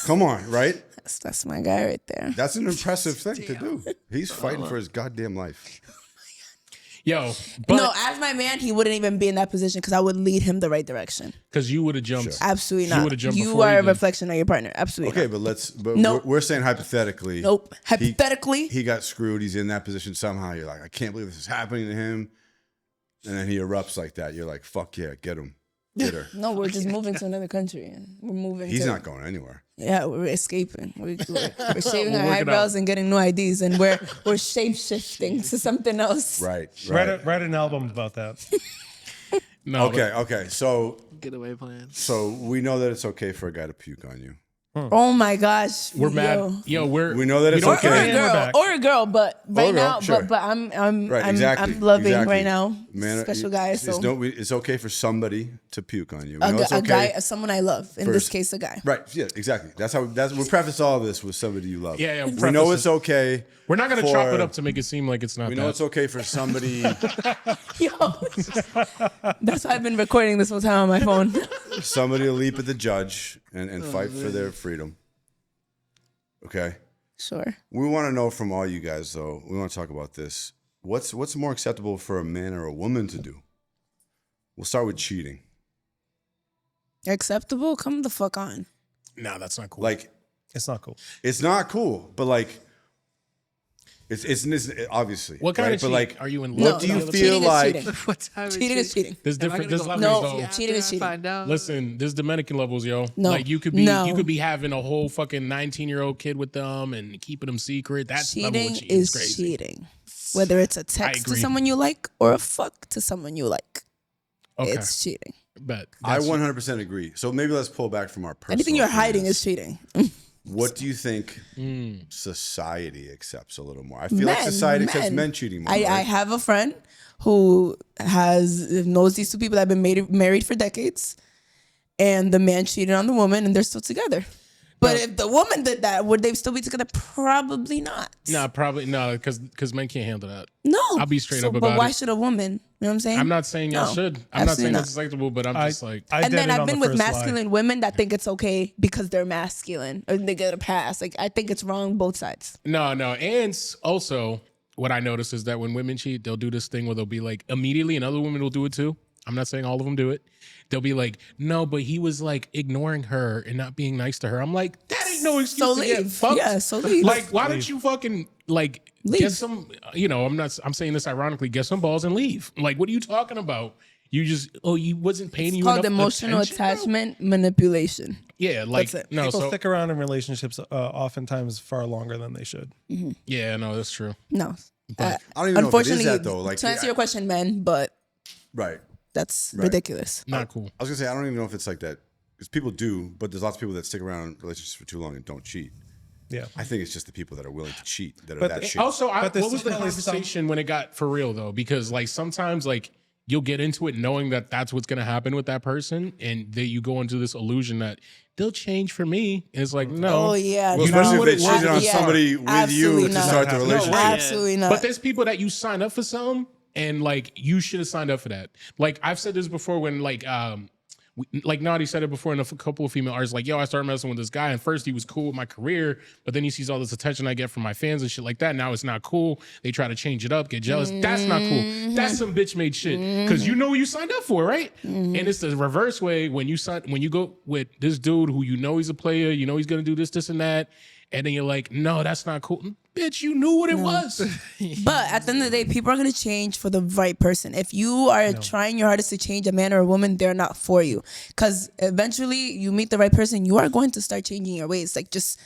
Come on, right? that's my guy right there. That's an impressive thing to do. He's fighting for his goddamn life. Yo, but No, as my man, he wouldn't even be in that position because I would lead him the right direction. because you would have jumped. Absolutely You not. would've jumped You before are he a did. reflection of your partner. Absolutely Okay, not. but let's. But Nope. we're saying hypothetically. Nope. Hypothetically, He got screwed. He's in that position somehow. You're like, I can't believe this is happening to him. And then he erupts like that. You're like, fuck yeah, get him, get her. no, we're just moving to another country. We're moving. He's to, not going anywhere. Yeah, we're escaping. We're shaving We'll our work it eyebrows out. and getting new IDs, and we're shape shifting to something else. Right. Write an album about that. No. Okay. So Getaway plan. we know that it's okay for a guy to puke on you. Oh my gosh, We're mad. Yo. Yo, We know that it's don't okay. Or a And we're girl, back. or a girl, but right Or a girl, now, sure. but I'm Right. Exactly. I'm loving exactly. right now. Man, Special guy. So it's okay for somebody to puke on you. We know it's a okay. guy, someone I love. In this First- case, a guy. Right. Yeah. Exactly. That's how. We preface all of this with somebody you love. Yeah, We preface know it. it's okay. We're not gonna chop for- it up to make it seem like it's not. We know that. it's okay for somebody. Yo, that's why I've been recording this whole time on my phone. somebody to leap at the judge and fight for their freedom. Okay. Sure. We want to know from all you guys, though. We want to talk about this. What's more acceptable for a man or a woman to do? We'll start with cheating. Acceptable? Come the fuck on. No, that's not cool. Like, It's not cool. it's not cool, but like, it's obviously. what kind right? of But cheat? like, Are you in No, love? do you no, feel cheating like- is cheating. What time is Cheating is cheating. There's Am I different. gonna There's go levels No. though. after Cheating is I cheating. Find out? Listen, there's Dominican levels, yo. No. Like you could be No. you could be having a whole fucking 19-year-old kid with them and keeping them secret. That's level Cheating of cheating. is Crazy. cheating. Whether it's a text to agree. someone you like or a fuck to someone you like. Okay, It's cheating. but I that's- 100% agree. So maybe let's pull back from our personal. Anything you're hiding opinions. is cheating. What do you think society accepts a little more? I feel like society accepts men cheating more. I right? have a friend who knows these two people that have been married for decades, and the man cheated on the woman, and they're still together. But if the woman did that, would they still be together? Probably not. Nah, probably no, because men can't handle that. No. I'll be straight up But about why it. should a woman? You know what I'm saying? I'm not saying y'all No, should. I'm not saying absolutely that's acceptable, but I'm just like, I and did then it I've on been the with first masculine women that think it's okay because they're masculine or they get a pass. Like, I think it's wrong both sides. no. And also, what I notice is that when women cheat, they'll do this thing where they'll be like immediately, and other women will do it too. I'm not saying all of them do it. They'll be like, no, but he was like ignoring her and not being nice to her. I'm like, that ain't ain't no excuse So to get leave. fucked. Yeah, so leave. Like, why don't you fucking like get Leave. some? You know, I'm saying this ironically. Get some balls and leave. Like, what are you talking about? You just you wasn't paying you called enough emotional attention, bro? attachment manipulation. Yeah, like That's it. no, People so stick around in relationships oftentimes far longer than they should. yeah, no, that's true. No. But I don't even know if it is Unfortunately, that though. Like to answer your question, men, but right. that's Right. ridiculous. not cool. I was gonna say I don't even know if it's like that because people do, but there's lots of people that stick around in relationships for too long and don't cheat. Yeah. I think it's just the people that are willing to cheat that are But that it- shit. Also, But there's what was the definitely some- conversation when it got for real though? Because like sometimes like you'll get into it knowing that that's what's gonna happen with that person, and that you go into this illusion that they'll change for me. And it's like no. Oh yeah, Well, You know especially what if they it was? cheated on Yeah. somebody with you Absolutely to not. start the No, relationship. right. absolutely not. But there's people that you sign up for something, and like you should have signed up for that. Like I've said this before when like Naughty said it before in a couple of female artists, like, yo, I started messing with this guy, and first he was cool with my career, but then he sees all this attention I get from my fans and shit like that. Now it's not cool. They try to change it up, get jealous. That's not cool. That's some bitch made shit. Because you know what you signed up for, right? And it's the reverse way when you go with this dude who you know he's a player, you know he's gonna do this, this, and that, and then you're like, no, that's not cool. Bitch, you knew what it was. But at the end of the day, people are going to change for the right person. If you are trying your hardest to change a man or a woman, they're not for you. Because eventually you meet the right person, you are going to start changing your ways. Like just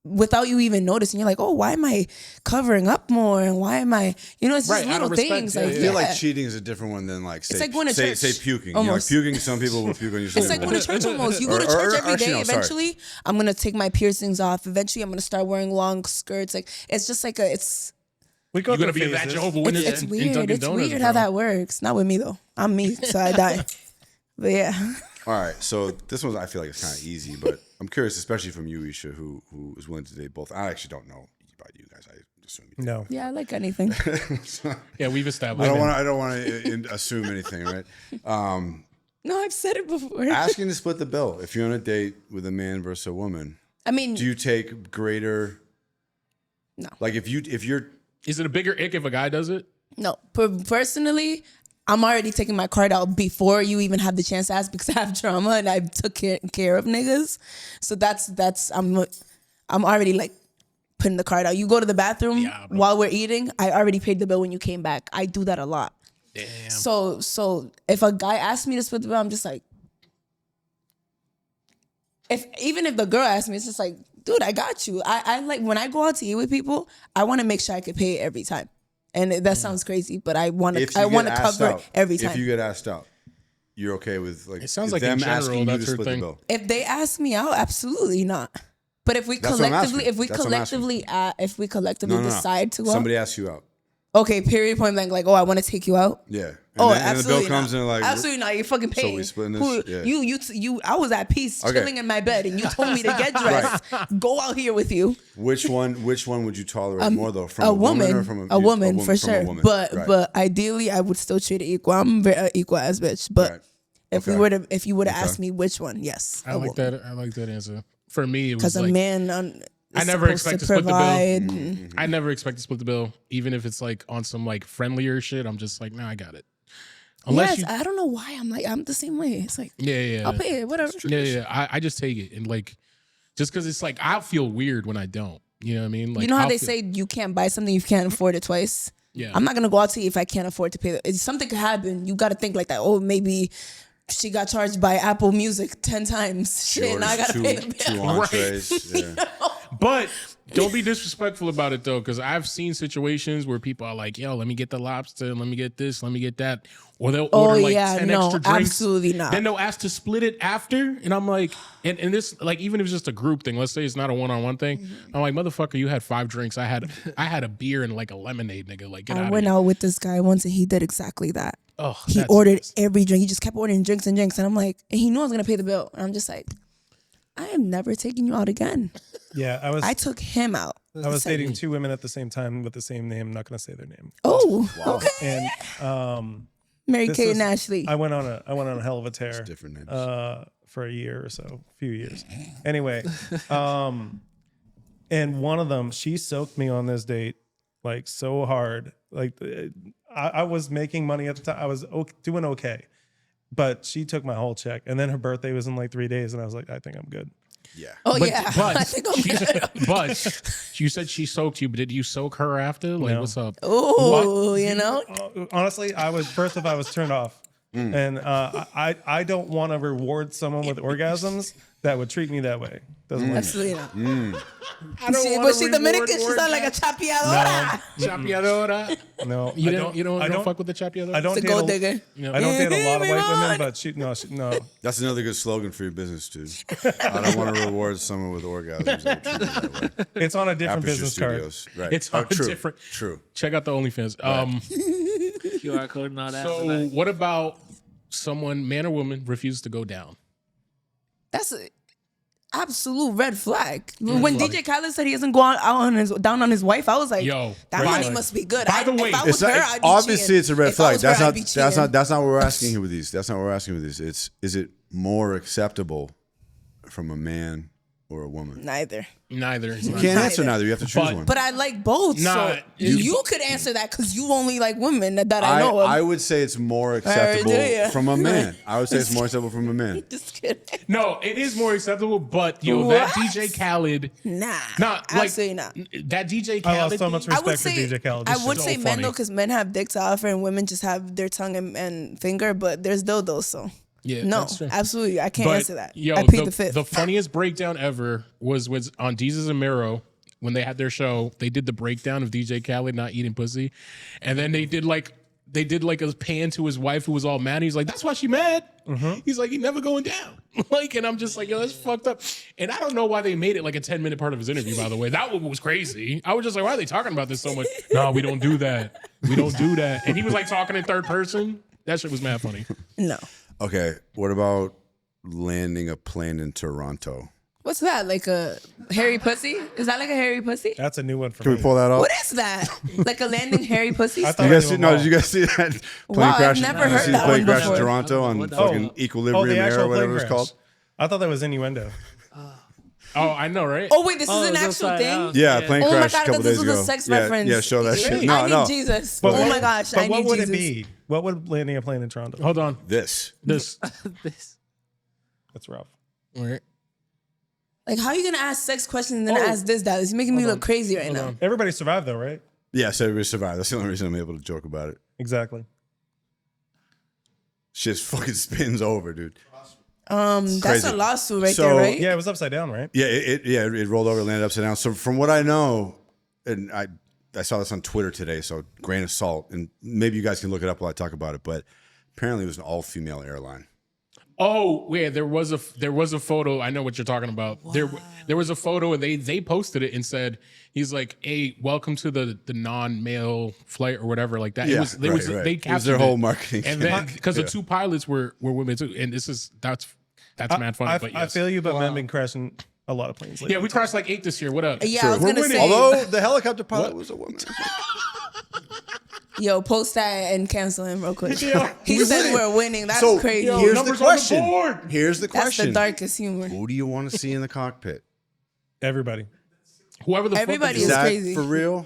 without you even noticing, you're like, oh, why am I covering up more? And why am I, it's just Right, out little of respect, things. yeah, Like, I feel like cheating is a different one than like say, like going to say, church, say puking. almost. You know, like puking, some people will puke on you. It's like going to church almost. You go to Or- church or- every actually, day. no, sorry. Eventually, I'm going to take my piercings off. Eventually, I'm going to start wearing long skirts. Like, it's just like it's We go You're gonna through be that phases. Jehovah's Witness it's in weird. Dunkin' It's Donuts, weird bro. how that works. Not with me, though. I'm me, so I die. But yeah. All right, so this one I feel like it's kind of easy, but I'm curious, especially from you, Isha, who is willing to date both. I actually don't know about you guys. I assume you. No. Yeah, I like anything. Yeah, we've established. I don't want to assume anything, right? No, I've said it before. Asking to split the bill. If you're on a date with a man versus a woman, I mean, do you take greater? No. Like if you're Is it a bigger ick if a guy does it? no. Personally, I'm already taking my card out before you even have the chance to ask because I have trauma and I took care of niggas. So that's I'm already like putting the card out. You go to the bathroom Yeah, bro. while we're eating. I already paid the bill when you came back. I do that a lot. Damn. So if a guy asks me to split the bill, I'm just like, even if the girl asks me, it's just like, dude, I got you. I like when I go out to eat with people, I want to make sure I can pay it every time. And that sounds crazy, but I want if to. you I want to get asked cover out, it every time. If you get asked out, you're okay with like It sounds if like in them general, asking you that's to her split thing. the bill. If they ask me out, absolutely not. But if we That's what I'm asking. collectively No. decide to go, Somebody asks you out. okay, period, point blank, like, oh, I want to take you out. Yeah. And Oh, then, and the absolutely bill comes not. and like Absolutely not. You're fucking So paying. we splitting this? Who, Yeah. you. I was at peace, Okay. chilling in my bed, and you told me to get dressed, go out here with you. Which one would you tolerate more though? From A woman, or from a woman for from a sure. woman? But Right. but ideally, I would still treat it equal. I'm very equal as bitch. But Right. if Okay. you would have asked me which one, yes, I like that. I like that answer. For me, it was because like a man. I is never supposed expect to split the bill. provide. I never expect to split the bill, even if it's like on some like friendlier shit. I'm just like, nah, I got it. Unless Yes, I don't know why I'm the same way. It's like yeah. I'll pay it, whatever. Yeah. I just take it and like, just because it's like I feel weird when I don't. You know what I mean? Like, You know how I'll they feel- say you can't buy something you can't afford it twice. Yeah. I'm not gonna go out to eat if I can't afford to pay. Something could happen. You got to think like that. Oh, maybe she got charged by Apple Music 10 times. Shit, now I gotta pay the two bill. entrees. Yeah. But don't be disrespectful about it though, because I've seen situations where people are like, "Yo, let me get the lobster, let me get this, let me get that," or they'll order like 10 extra drinks. Absolutely not. Then they'll ask to split it after, and I'm like, and this like even if it's just a group thing, let's say it's not a one-on-one thing, Mm-hmm. I'm like, motherfucker, you had 5 drinks, I had a beer and like a lemonade, nigga, like get out I of went here. out with this guy once and he did exactly that. Oh, He that's ordered nasty. every drink. He just kept ordering drinks and drinks, and I'm like, and he knew I was gonna pay the bill, and I'm just like, I am never taking you out again. Yeah, I took him out. I was dating 2 women at the same time with the same name. I'm not going to say their name. Oh, okay. And Mary this Kay was- and Ashley. I went on a hell of a tear. Different names. For a year or so, a few years. Anyway, and one of them, she soaked me on this date like so hard. Like I was making money at the time. I was doing okay, but she took my whole check. And then her birthday was in like 3 days, and I was like, I think I'm good. Yeah. Oh But, yeah, I but, think I'm good. but you said she soaked you, but did you soak her after? Like, No. what's up? Ooh, you know. Honestly, I was turned off, and I don't want to reward someone with orgasms that would treat me that way. Doesn't like Absolutely not. I don't Was she Dominican? She sounded like a chapeadora. chapeadora. no. You I don't fuck with the chapeadora. I don't It's a date gold digger. I don't date a lot of Yeah, white women, man. but no. That's another good slogan for your business, dude. I don't want to reward someone with orgasms. That treat me that way. It's on a different Aperture business card. Studios. Right. It's on a true. different- True. Check out the OnlyFans. QR code and all that. So what about someone, man or woman, refuses to go down? That's an absolute red flag. When DJ Khaled said he doesn't go down on his wife, I was like, Yo, that by- money must be good. by the way, if I was It's not, her, I'd be obviously cheating. it's a red If I flag. was That's her, I'd not be that's cheating. not what we're asking here with these. That's not what we're asking with these. It's is it more acceptable from a man or a woman? Neither. Neither. It's You not- can't answer neither. You have to choose But- one. But I like both. Nah, so you could answer that because you only like women that I know of. I would say it's more acceptable do ya? from a man. I would say it's more acceptable from a man. Just kidding. No, it is more acceptable, but that What? DJ Khaled, Nah. like absolutely not. that DJ I Khaled. lost so much thing- I would respect for say DJ Khaled. I would so say men funny. though, because men have dick to offer and women just have their tongue and finger. But there's dildos, so Yeah, no, that's true. absolutely, I can't But, answer that. Yo, I plead the fifth. the funniest breakdown ever was on Jesus and Mero when they had their show. They did the breakdown of DJ Khaled not eating pussy, and then they did like a pan to his wife who was all mad. He's like, "That's why she mad." He's like, "He never going down." Like, and I'm just like, "Yo, that's fucked up." And I don't know why they made it like a 10-minute part of his interview. By the way, that one was crazy. I was just like, "Why are they talking about this so much?" No, we don't do that. We don't do that. And he was like talking in third person. That shit was mad funny. No, Okay, what about landing a plane in Toronto? what's that? Like a hairy pussy? Is that like a hairy pussy? That's a new one for Can me. we pull that off? What is that? Like a landing hairy pussy? I thought You guys I see, knew no, them did you guys see that plane Wow, I've crash? never Did you heard see that the plane one crash in before. Toronto on What the- fucking the Equilibrium Air or plane whatever it's crash. called? I thought that was innuendo. Oh, I know, right? Oh wait, this Oh, is an it was actual upside thing. down. Yeah, plane Oh my crash god, a I couple thought this days was ago. a sex yeah, reference. Yeah, show that shit. I No, need no. Jesus. But Oh what- my gosh, But I what need would Jesus. it be? What would landing a plane in Toronto? Hold on. This. This. This. That's rough. All right. Like, how are you gonna ask sex questions and then Oh. ask this? That is making me look crazy right now. on. Everybody survived though, right? Yeah, so we survived. That's the only reason I'm able to joke about it. Exactly. Shit fucking spins over, dude. That's crazy. a lawsuit right So- there, right? Yeah, it was upside down, right? Yeah, it rolled over, landed upside down. So from what I know, and I saw this on Twitter today, so grain of salt, and maybe you guys can look it up while I talk about it, but apparently it was an all-female airline. Oh, yeah, there was a photo. I know what you're talking about. There was a photo and they posted it and said, he's like, "Hey, welcome to the non-male flight," or whatever like that. Yeah, It was right. they It was captured their whole it. marketing And campaign. then because Yeah. the two pilots were women too. And that's mad funny. But I yes. feel you, but men been crashing a lot of planes lately. Yeah, we crashed like 8 this year. What up? Yeah, I was We're gonna winning. say. Although the helicopter pilot was a woman. Yo, post that and cancel him real quick. Yo, He we said winning. we're winning. That's So, crazy. yo, here's the numbers on the question. board. Here's the That's question. the darkest humor. Who do you want to see in the cockpit? Everybody. Whoever the Everybody fuck Is is that crazy. for real?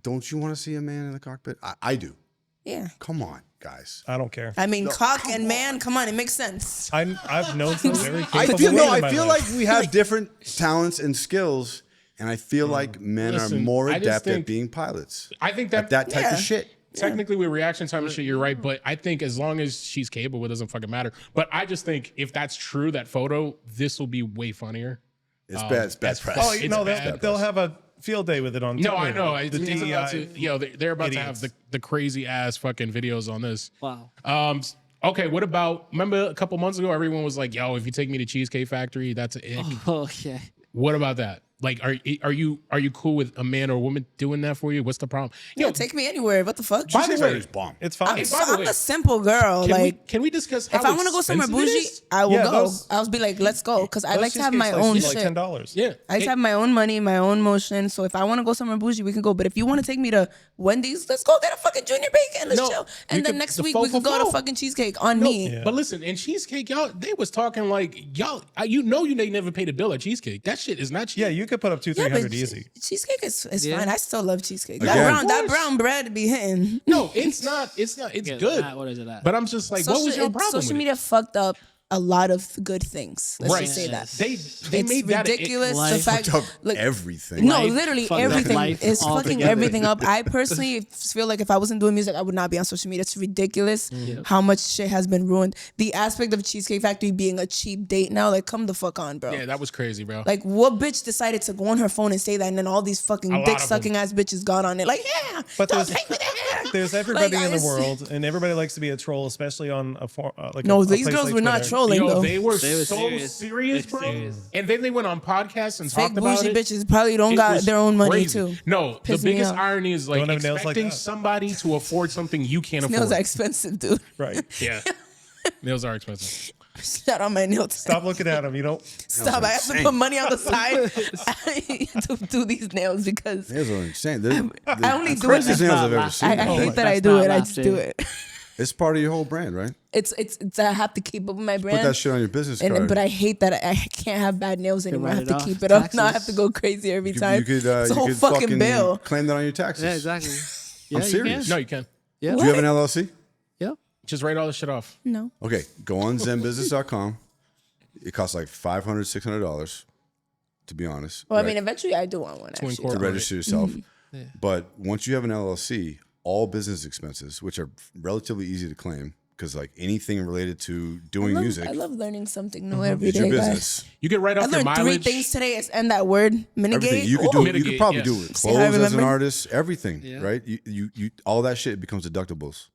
Don't you want to see a man in the cockpit? I do. Yeah. Come on, guys. I don't care. I mean, cock and man, come on, it makes sense. I've known some very I capable feel women in my like life. we have different talents and skills, and I feel like men Listen, are more I just adept at think- being pilots. I think At that type Yeah. of shit. technically with reaction time and shit, you're right. But I think as long as she's capable, it doesn't fucking matter. But I just think if that's true, that photo, this will be way funnier. It's bad. It's bad that's press. Oh, It's no, bad. they'll have a field day with it on. No, I Twitter. know. The It's about to, DEI. they're about to have idiots. the crazy ass fucking videos on this. Wow. Okay, what about, remember a couple months ago, everyone was like, yo, if you take me to Cheesecake Factory, that's an ick. Oh yeah. What about that? Like, are you cool with a man or a woman doing that for you? What's the problem? Yo, take me anywhere. What the fuck? By the way, bomb. It's fine. By the I'm way, a simple girl. can we discuss how if I want to go somewhere expensive it bougie, is? I will Yeah, go. those- I'll be like, let's go, because I like to have my Cheesecake own slices are shit. like $10. Yeah. I like to have my own money, my own motion. So if I want to go somewhere bougie, we can go. But if you want to take me to Wendy's, let's go get a fucking junior bacon. Let's No, chill. we And then could- next the week faux we can go to faux. fucking Cheesecake on me. Yeah. But listen, in Cheesecake, y'all, they was talking like, y'all, they never paid a bill at Cheesecake. That shit is not cheap. Yeah, you could put up Yeah, $200-300 but easy. cheesecake is Yeah. fine. I still love cheesecake. Again. That brown bread be hitting. No, it's not. It's not. It's Yeah, good. what is it at? But I'm just like, what was your problem Social with media fucked up a lot of good things. Let's just say that. They It's made that ridiculous. The life fact, Fucked up like, everything. no, Life, literally fucked up everything life is fucking altogether. everything up. I personally feel like if I wasn't doing music, I would not be on social media. It's ridiculous how much shit has been ruined. The aspect of Cheesecake Factory being a cheap date now, like, come the fuck on, bro. Yeah, that was crazy, bro. Like, what bitch decided to go on her phone and say that, and then all these fucking lot dick of sucking ass bitches got on it? Like, yeah, But don't there's- take me there. There's everybody Like, in the it's- world, and everybody likes to be a troll, especially on like No, a these place girls like were not Twitter. trolling Yo, though. they were They were so serious. serious, They're bro. serious. And then they went on podcasts and Fake talked about bougie it. bitches probably don't It got was their own money crazy. too. No, Piss the me biggest off. irony is like Don't have nails like expecting that. somebody to afford something you can't afford. Nails are expensive, dude. Right. Yeah, nails are expensive. Shout out my nails. Stop looking at them. You don't. Stop. I have to insane. put money on the side to do these nails because Nails are insane. I only do craziest it. nails I've ever I seen. I man. hate that That's I do not it. I just do laughing. it. It's part of your whole brand, right? It's I have to keep up with my brand. Put that shit on your business card. But I hate that I can't have bad nails anymore. I write have it to off. keep it up. Now I have Taxes. to go crazy every you time. could, it's a you whole could fucking bill. claim that on your taxes. Yeah, exactly. Yeah, you serious. can. No, you can. Yeah. Do you have an LLC? Yeah. Just write all this shit off. No. Okay, go on zenbusiness.com. It costs like $500, $600, to be honest. Well, I right, mean, eventually I do want one. To Actually. to incorporate. register yourself. Mm-hmm. But once you have an LLC, all business expenses, which are relatively easy to claim, because like anything related to doing music I love learning something new every is your day, guys. business. You can write I off your learned 3 mileage. things today, and that word mitigate. Everything you could Ooh. do, you could Mitigate, probably yes. do it. See how I Clothes as an remember? artist, everything, Yeah. right? You all that shit becomes deductibles.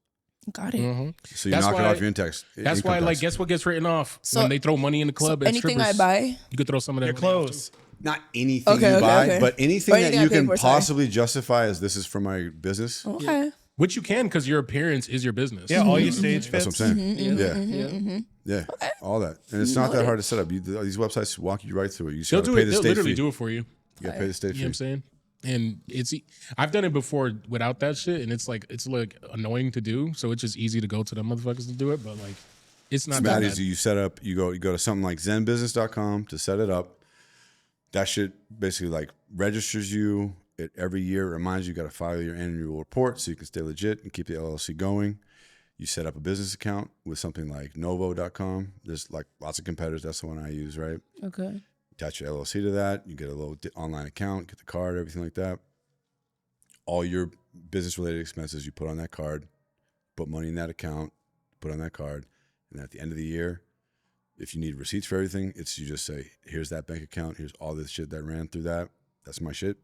Got it. So you That's knock it why- off your index. That's income why, like, tax. guess what gets written off So- when they throw money in the club and Anything I strippers. buy, You could throw some of that Your money off, clothes. Not anything Okay, you okay, buy, okay. but anything Or that anything I you pay can for, sorry. possibly justify as this is for my business. okay. too. Which you can because your appearance is your business. Yeah, all your stage That's fits. what I'm saying. Mm-hmm. Yeah, Yeah. yeah, all that, and it's not that hard to set up. These websites walk you right through it. You just They'll gotta do pay it. the They'll state literally fee. do it for you. You gotta pay the state You know what I'm fee. saying? And I've done it before without that shit, and it's like annoying to do. So it's just easy to go to them motherfuckers to do it, but like it's not It's that mad bad. easy. You set up. You go to something like zenbusiness.com to set it up. That shit basically like registers you. It every year reminds you got to file your annual report so you can stay legit and keep the LLC going. You set up a business account with something like novo.com. There's like lots of competitors. That's the one I use, right? Okay. Attach your LLC to that. You get a little online account, get the card, everything like that. All your business related expenses you put on that card, put money in that account, put on that card. And at the end of the year, if you need receipts for everything, it's you just say, here's that bank account. Here's all this shit that ran through that. That's my shit.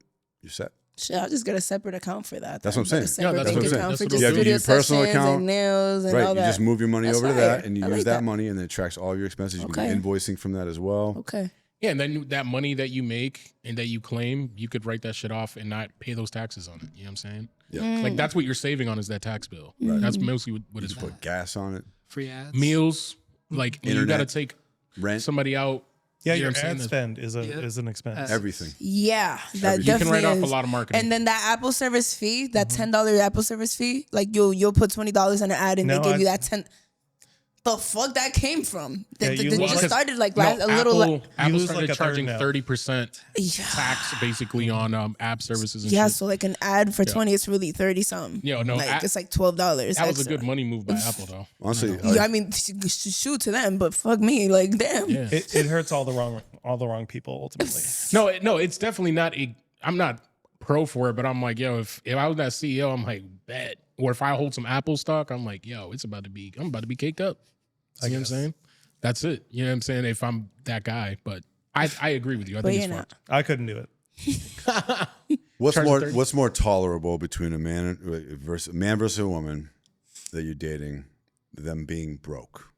You're set. Shit, I'll just get a separate account for that. That's then. what I'm Like saying. a separate that's bank what I'm saying. account That's for what just you have studio your personal sessions account. and nails and Right. all You that. just move your money That's over to fire. that and you I use like that that. money and then it tracks all your expenses. You Okay. can do invoicing from that as well. Okay. Yeah, and then that money that you make and that you claim, you could write that shit off and not pay those taxes on it. You know what I'm saying? Yeah. Like that's what you're saving on is that tax bill. That's mostly what it's for. Put gas on it, Free ads. Meals, like when you got to Internet. take rent, somebody out. Yeah, you know your what I'm saying? ad spend is Yeah. is an expense. everything. Yeah, that You can You can definitely write off is. a lot of marketing. And then that Apple service fee, that $10 Apple service fee, like you'll put $20 on an ad and No, they give you I- that 10. The fuck that came from? Yeah, They you just lose- started like No, last, a little. Apple lose started like a third charging now. 30% Yeah. tax basically on app services and Yeah, shit. so like an ad for 20, it's really 30 something. Yeah, no, like a- it's like $12. That was a extra. good money move by Apple though. Honestly, Yeah, I mean, shoot to them, but fuck me, like damn. Yeah. It hurts all the wrong people ultimately. No, it's definitely not. I'm not pro for it, but I'm like, yo, if I was that CEO, I'm like, bet. Or if I hold some Apple stock, I'm like, yo, I'm about to be caked up. You know what I'm saying? That's it. You know what I'm saying? If I'm that guy, but I agree with you. I But think you're it's not. fucked. I couldn't do it. what's more tolerable between a man versus a woman that you're dating, them being broke?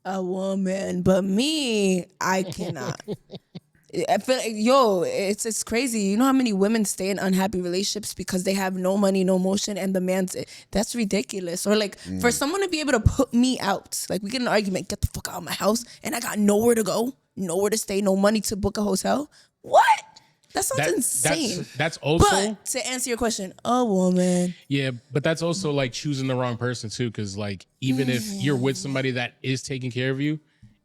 A woman, but me, I cannot. I feel like, yo, it's crazy. You know how many women stay in unhappy relationships because they have no money, no motion, and the man's that's ridiculous. Or like for someone to be able to put me out, like we get in an argument, get the fuck out of my house, and I got nowhere to go, nowhere to stay, no money to book a hotel. What? That sounds insane. That's also But to answer your question, a woman. yeah, but that's also like choosing the wrong person too, because like even if you're with somebody that is taking care of you,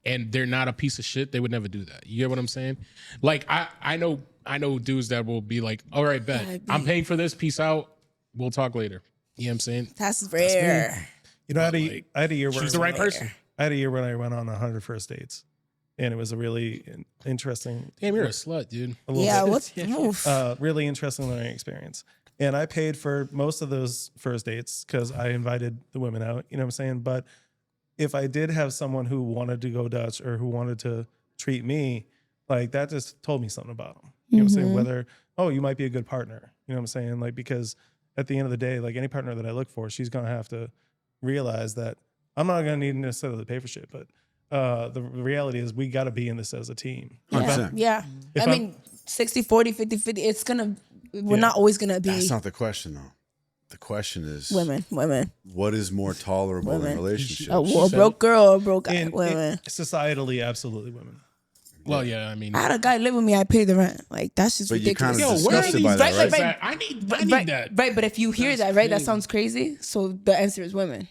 and they're not a piece of shit, they would never do that. You get what I'm saying? Like I know dudes that will be like, all right, bet. I'm paying for this, peace out. We'll talk later. You know what I'm saying? That's rare. You know, I had a like, year where Choose the right person. I had a year when I went on 100 first dates, and it was a really interesting. Damn, you're a slut, dude. Yeah, oof. Really interesting learning experience. And I paid for most of those first dates because I invited the women out. You know what I'm saying? But if I did have someone who wanted to go Dutch or who wanted to treat me, like that just told me something about them. You know what I'm saying? Whether, oh, you might be a good partner. You know what I'm saying? Like, because at the end of the day, like any partner that I look for, she's going to have to realize that I'm not going to need necessarily to pay for shit. But the reality is we got to be in this as a team. 100%. Yeah. I mean, 60, 40, 50, 50, it's going to, we're not always going to be. That's not the question, though. The question is women. What is more tolerable in a relationship? A broke girl or a broke guy? Women. Societally, absolutely women. Well, yeah, I mean, I had a guy live with me. I paid the rent. Like that's just but ridiculous. you're kind of disgusted by that, right? I need right, that. Right, but if you hear that, right, that sounds crazy. So the answer is women.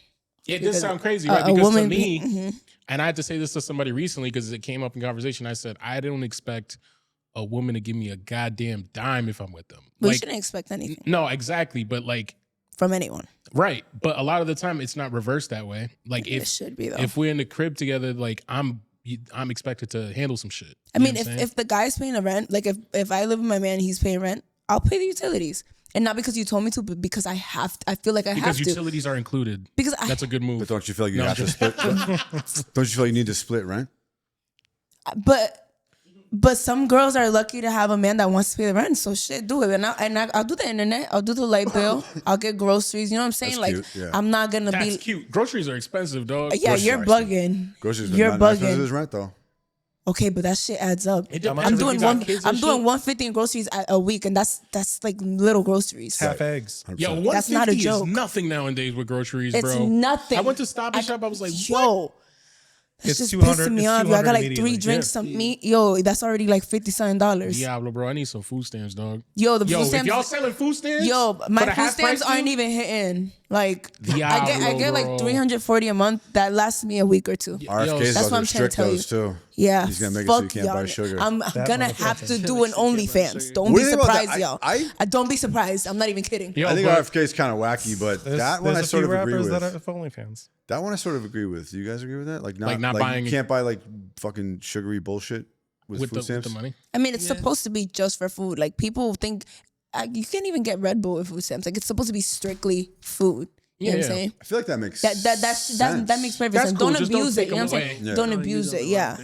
It does sound crazy, right? Because to me, and I had to say this to somebody recently because it came up in conversation. I said, I don't expect a woman to give me a goddamn dime if I'm with them. But you shouldn't expect anything. No, exactly. But like from anyone. Right. But a lot of the time it's not reversed that way. Like it should be though. If we're in the crib together, like I'm expected to handle some shit. I mean, if the guy's paying the rent, like if I live with my man and he's paying rent, I'll pay the utilities. And not because you told me to, but because I have to. I feel like I have to. Because utilities are included. Because that's a good move. But don't you feel like you have to split? Don't you feel like you need to split rent? But some girls are lucky to have a man that wants to pay the rent. So shit, do it. And I'll do the internet. I'll do the light bill. I'll get groceries. You know what I'm saying? That's like, cute, yeah. I'm not going to be. That's cute. Groceries are expensive, dog. Yeah, Groceries you're are bugging. Groceries are you're not bugging. expensive as rent, though. Okay, but that shit adds up. I'm doing 150 in groceries a week, and that's like little groceries. Half eggs. 100%. Yo, That's not a joke. is nothing nowadays with groceries, bro. It's nothing. I went to Stop and Shop. I was like, what? yo, It's just 200 pissing me it's off. Yo, I got 200 like 3 immediately. drinks, some meat. Yo, that's already like $50-something. Diablo, bro. I need some food stamps, dog. Yo, the food If stamps. y'all selling food stamps, Yo, for my the food half stamps price, aren't dude? even hitting. Like I Diablo, get like bro. $340 a month. That lasts me a week or two. RFK's That's about what to I'm trying to restrict tell you. those, too. Yeah, He's gonna make it so you fuck can't buy y'all. sugar. I'm gonna have to do an OnlyFans. Don't What be do you think about surprised, that? y'all. I- Don't be surprised. I'm not even kidding. Yo, I think but- RFK is kind of wacky, but There's that one I a sort few of agree rappers with. that are OnlyFans. That one I sort of agree with. Do you guys agree with that? Like not buying you can't buy like fucking sugary bullshit with food with stamps. the money. I mean, it's supposed to be just for food. Like people think you can't even get Red Bull with food stamps. Like it's supposed to be strictly food. You know what I'm saying? I feel like that makes That makes perfect That's sense. cool. Don't Just don't abuse it. take You know what I'm them saying? away. Yeah. Don't abuse it. Yeah.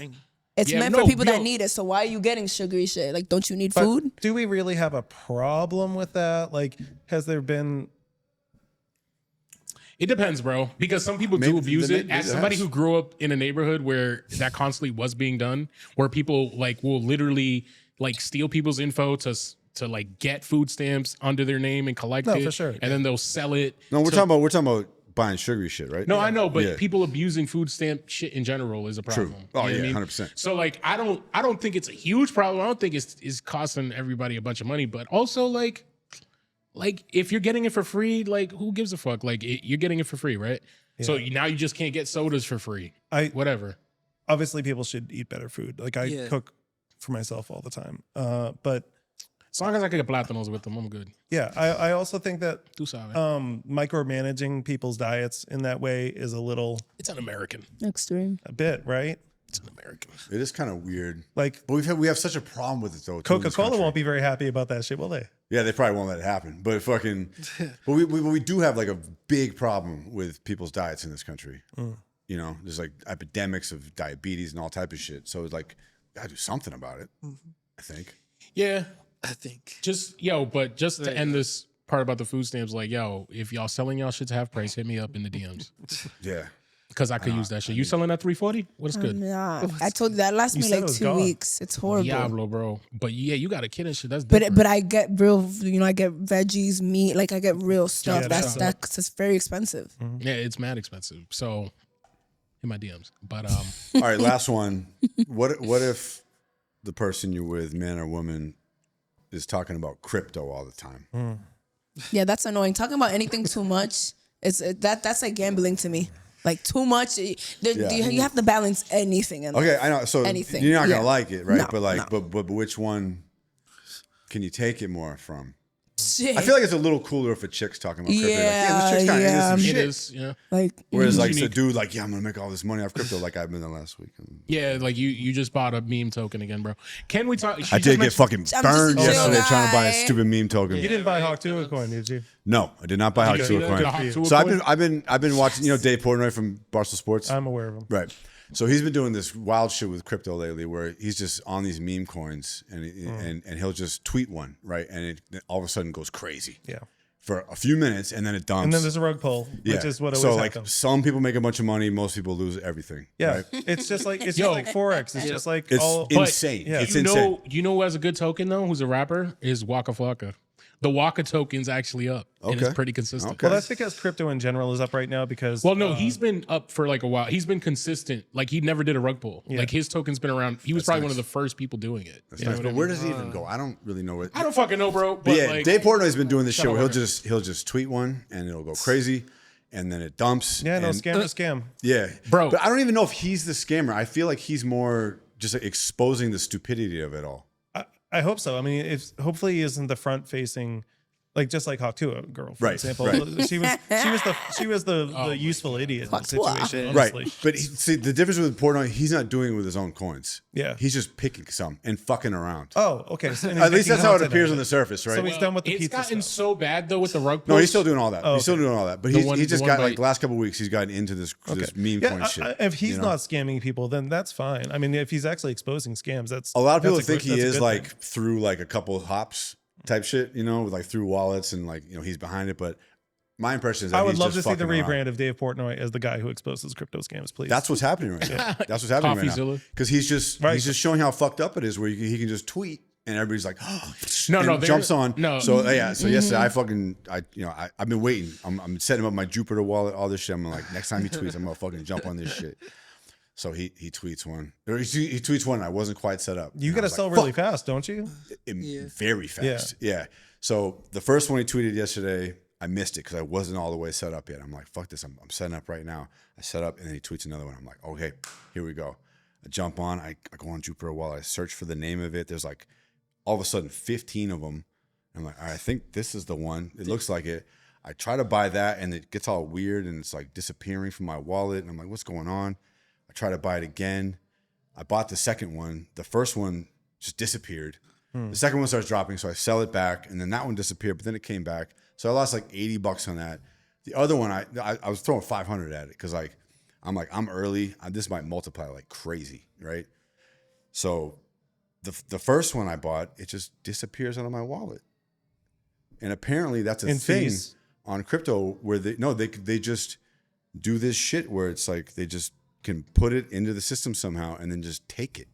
It's Yeah, meant no, for people that yo. need it. So why are you getting sugary shit? Like, don't you need But food? do we really have a problem with that? Like, has there been? It depends, bro. Because some people Maybe- do abuse it. maybe As it somebody has. who grew up in a neighborhood where that constantly was being done, where people like will literally like steal people's info to like get food stamps under their name and collect No, it, for sure. and then they'll sell it. No, we're to- talking about buying sugary shit, right? No, I know, but Yeah. people abusing food stamp shit in general is a problem. True. Oh, You know what yeah, I mean? 100%. So like, I don't think it's a huge problem. I don't think it's costing everybody a bunch of money, but also like if you're getting it for free, like who gives a fuck? Like you're getting it for free, right? So now you just can't get sodas for free. Whatever. Obviously, people should eat better food. Like I cook for myself all the time. But As long as I can get plátanos with them, I'm good. yeah, I also think that Tú sabes. micromanaging people's diets in that way is a little It's an American. Extreme. a bit, right? It's an American. It is kind of weird. Like But we have such a problem with it though. too, in this Coca-Cola country. won't be very happy about that shit, will they? Yeah, they probably won't let it happen. But but we do have like a big problem with people's diets in this country. You know, there's like epidemics of diabetes and all type of shit. So it's like, gotta do something about it. I think. Yeah. I think. Just to end this part about the food stamps, like, yo, if y'all selling y'all shit to half price, hit me up in the DMs. Yeah. Because I could use that shit. You selling at $340? What's good? Nah, I told you that lasts You me said like it was 2 gone. weeks. It's horrible. Diablo, bro. But yeah, you got a kid and shit. That's different. But I get real, I get veggies, meat, like I get real stuff. Yeah, That's very expensive. Yeah, it's mad expensive. So in my DMs. But All right, last one. What if the person you're with, man or woman, is talking about crypto all the time? Yeah, that's annoying. Talking about anything too much, that's like gambling to me. Like too much, you have to balance anything in life. Okay, I know. So Anything. you're not gonna Yeah. like it, right? No, but like, no. but which one can you take it more from? Shit. I feel like it's a little cooler if a chick's talking about crypto. Yeah, this chick's kind of yeah. into some It shit. is, yeah. like Whereas like unique. the dude, like, yeah, I'm gonna make all this money off crypto, like I've been there last week. Yeah, like you just bought a meme token again, bro. Can we talk? I did get fucking I'm just burned a chill yesterday trying to buy a guy. stupid meme token. You didn't buy Hawk 2 coin, did you? No, I did not buy Hawk You 2 see coin. that? Hawk 2 So coin? I've been watching, you know, Dave Portnoy from Barstool Sports. I'm aware of him. Right. So he's been doing this wild shit with crypto lately, where he's just on these meme coins, and he'll just tweet one, right, and it all of a sudden goes crazy. Yeah. For a few minutes, and then it dumps. And then there's a rug pull, which is what always like happens. some people make a bunch of money, most people lose everything. Yeah, right? it's just like Yo. Forex. It's just like It's all. insane. yeah. It's you insane. know, who has a good token though? Who's a rapper? Is Waka Flocka. The Waka token's actually up, and it's Okay. pretty consistent. Okay. Well, that's because crypto in general is up right now because. Well, no, he's been up for like a while. He's been consistent. Like he never did a rug pull. Yeah. Like his token's been around. He was probably one of the first people doing it. That's You know nice. what But I where mean? does he even go? I don't really know where. I don't fucking know, bro. But But yeah, like, Dave Portnoy's been doing this shit Shut where up, he'll just tweet one and it'll go crazy, and then it dumps. yeah, no, and- scam to scam. Yeah, Bro. But I don't even know if he's the scammer. I feel like he's more just like exposing the stupidity of it all. I hope so. I mean, if hopefully he isn't the front facing, like just like Hawk 2 girl, for Right, example. right. She was the useful idiot in the Hawk 2. situation. Right. Honestly. But see, the difference with Portnoy, he's not doing it with his own coins. Yeah. He's just picking some and fucking around. Oh, okay. So, and he's At least making that's how it content appears out on of the surface, right? So he's done with the it's pizza gotten stuff. so bad though with the rug no, pulls. he's still doing all that. He's still doing all that. But The he one- just the one got by- like the last couple of weeks, he's gotten into this meme Yeah, coin shit. if he's you know? not scamming people, then that's fine. I mean, if he's actually exposing scams, that's A lot of people that's a think good- he that's a is good like thing. through like a couple hops type shit, you know, like through wallets and like, you know, he's behind it. But my impression is that I would he's love to just see the fucking around. rebrand of Dave Portnoy as the guy who exposes crypto scams, please. That's what's happening right now. That's what's happening right now. Coffeezilla. Because he's just Right. he's just showing how fucked up it is, where he can just tweet and everybody's like, oh, No, and no, there- jumps on. no. So yeah, so yesterday I've been waiting. I'm setting up my Jupiter wallet, all this shit. I'm like, next time he tweets, I'm gonna fucking jump on this shit. So he tweets one, or he tweets one. I wasn't quite set up. You And I got to was sell like, really fuck. fast, don't you? Very fast. Yeah. So the first one he tweeted yesterday, I missed it because I wasn't all the way set up yet. I'm like, fuck this. I'm setting up right now. I set up and then he tweets another one. I'm like, okay, here we go. I jump on. I go on Jupiter Wallet. I search for the name of it. There's like all of a sudden 15 of them. I'm like, all right, I think this is the one. It looks like it. I try to buy that and it gets all weird and it's like disappearing from my wallet. And I'm like, what's going on? I try to buy it again. I bought the second one. The first one just disappeared. The second one starts dropping, so I sell it back, and then that one disappeared, but then it came back. So I lost like $80 on that. The other one, I was throwing 500 at it because I'm early. This might multiply like crazy, right? So the first one I bought, it just disappears out of my wallet, and apparently that's a In thing phase. on crypto where they just do this shit where it's like they just can put it into the system somehow and then just take it.